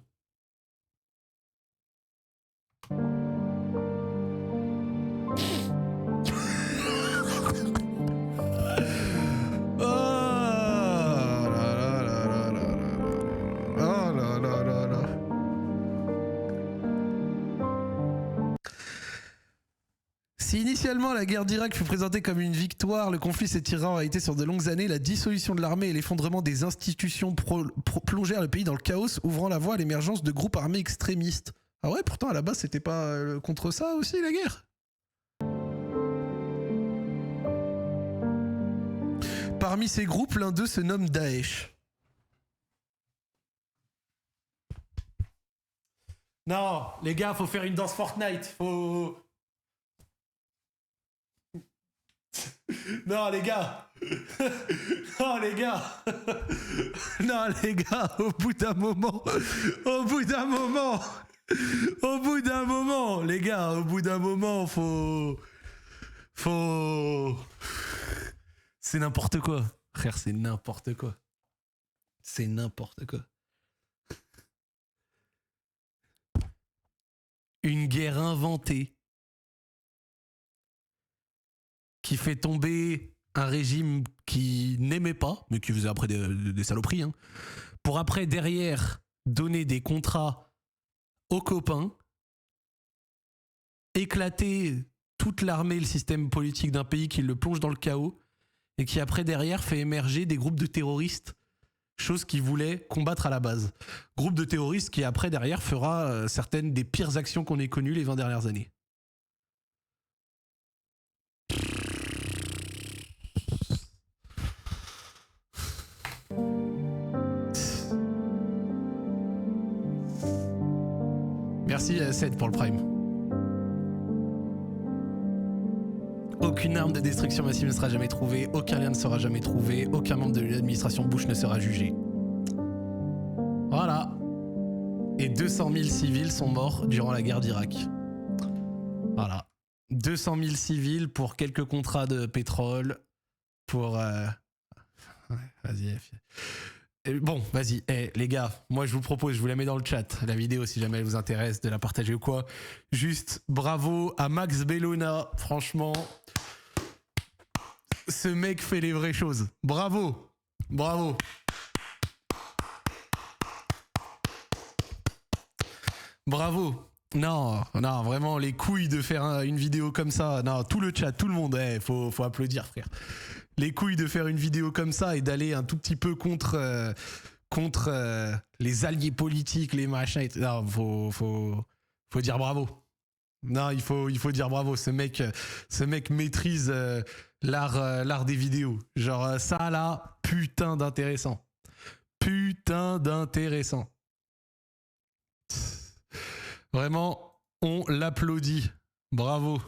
Si initialement la guerre d'Irak fut présentée comme une victoire, le conflit s'étirera en réalité sur de longues années. La dissolution de l'armée et l'effondrement des institutions plongèrent le pays dans le chaos, ouvrant la voie à l'émergence de groupes armés extrémistes. Ah ouais, pourtant à la base c'était pas contre ça aussi la guerre. Parmi ces groupes, l'un d'eux se nomme Daesh. Non, les gars, faut faire une danse Fortnite. Faut... Non, les gars. Non, les gars. Non, les gars, au bout d'un moment, les gars, au bout d'un moment, faut... C'est n'importe quoi. Frère, c'est n'importe quoi. C'est n'importe quoi. Une guerre inventée qui fait tomber un régime qui n'aimait pas, mais qui faisait après des saloperies, hein, pour après, derrière, donner des contrats aux copains, éclater toute l'armée et le système politique d'un pays qui le plonge dans le chaos, et qui après, derrière, fait émerger des groupes de terroristes, chose qu'ils voulaient combattre à la base. Groupe de terroristes qui après, derrière, fera certaines des pires actions qu'on ait connues les 20 dernières années. Merci Seth pour le Prime. Aucune arme de destruction massive ne sera jamais trouvée, aucun lien ne sera jamais trouvé, aucun membre de l'administration Bush ne sera jugé. Voilà. Et 200 000 civils sont morts durant la guerre d'Irak. Voilà. 200 000 civils pour quelques contrats de pétrole, pour... Ouais, vas-y. Bon, vas-y, les gars, moi je vous propose, je vous la mets dans le chat, la vidéo si jamais elle vous intéresse, de la partager ou quoi. Juste bravo à Max Bellona, franchement, ce mec fait les vraies choses. Bravo, bravo. Bravo. Non, vraiment les couilles de faire une vidéo comme ça. Non, tout le chat, tout le monde, faut applaudir, frère. Les couilles de faire une vidéo comme ça et d'aller un tout petit peu contre les alliés politiques, les machins. Non, faut dire bravo. Non, il faut dire bravo. Ce mec maîtrise l'art des vidéos. Genre ça là, putain d'intéressant. Putain d'intéressant. Vraiment, on l'applaudit. Bravo.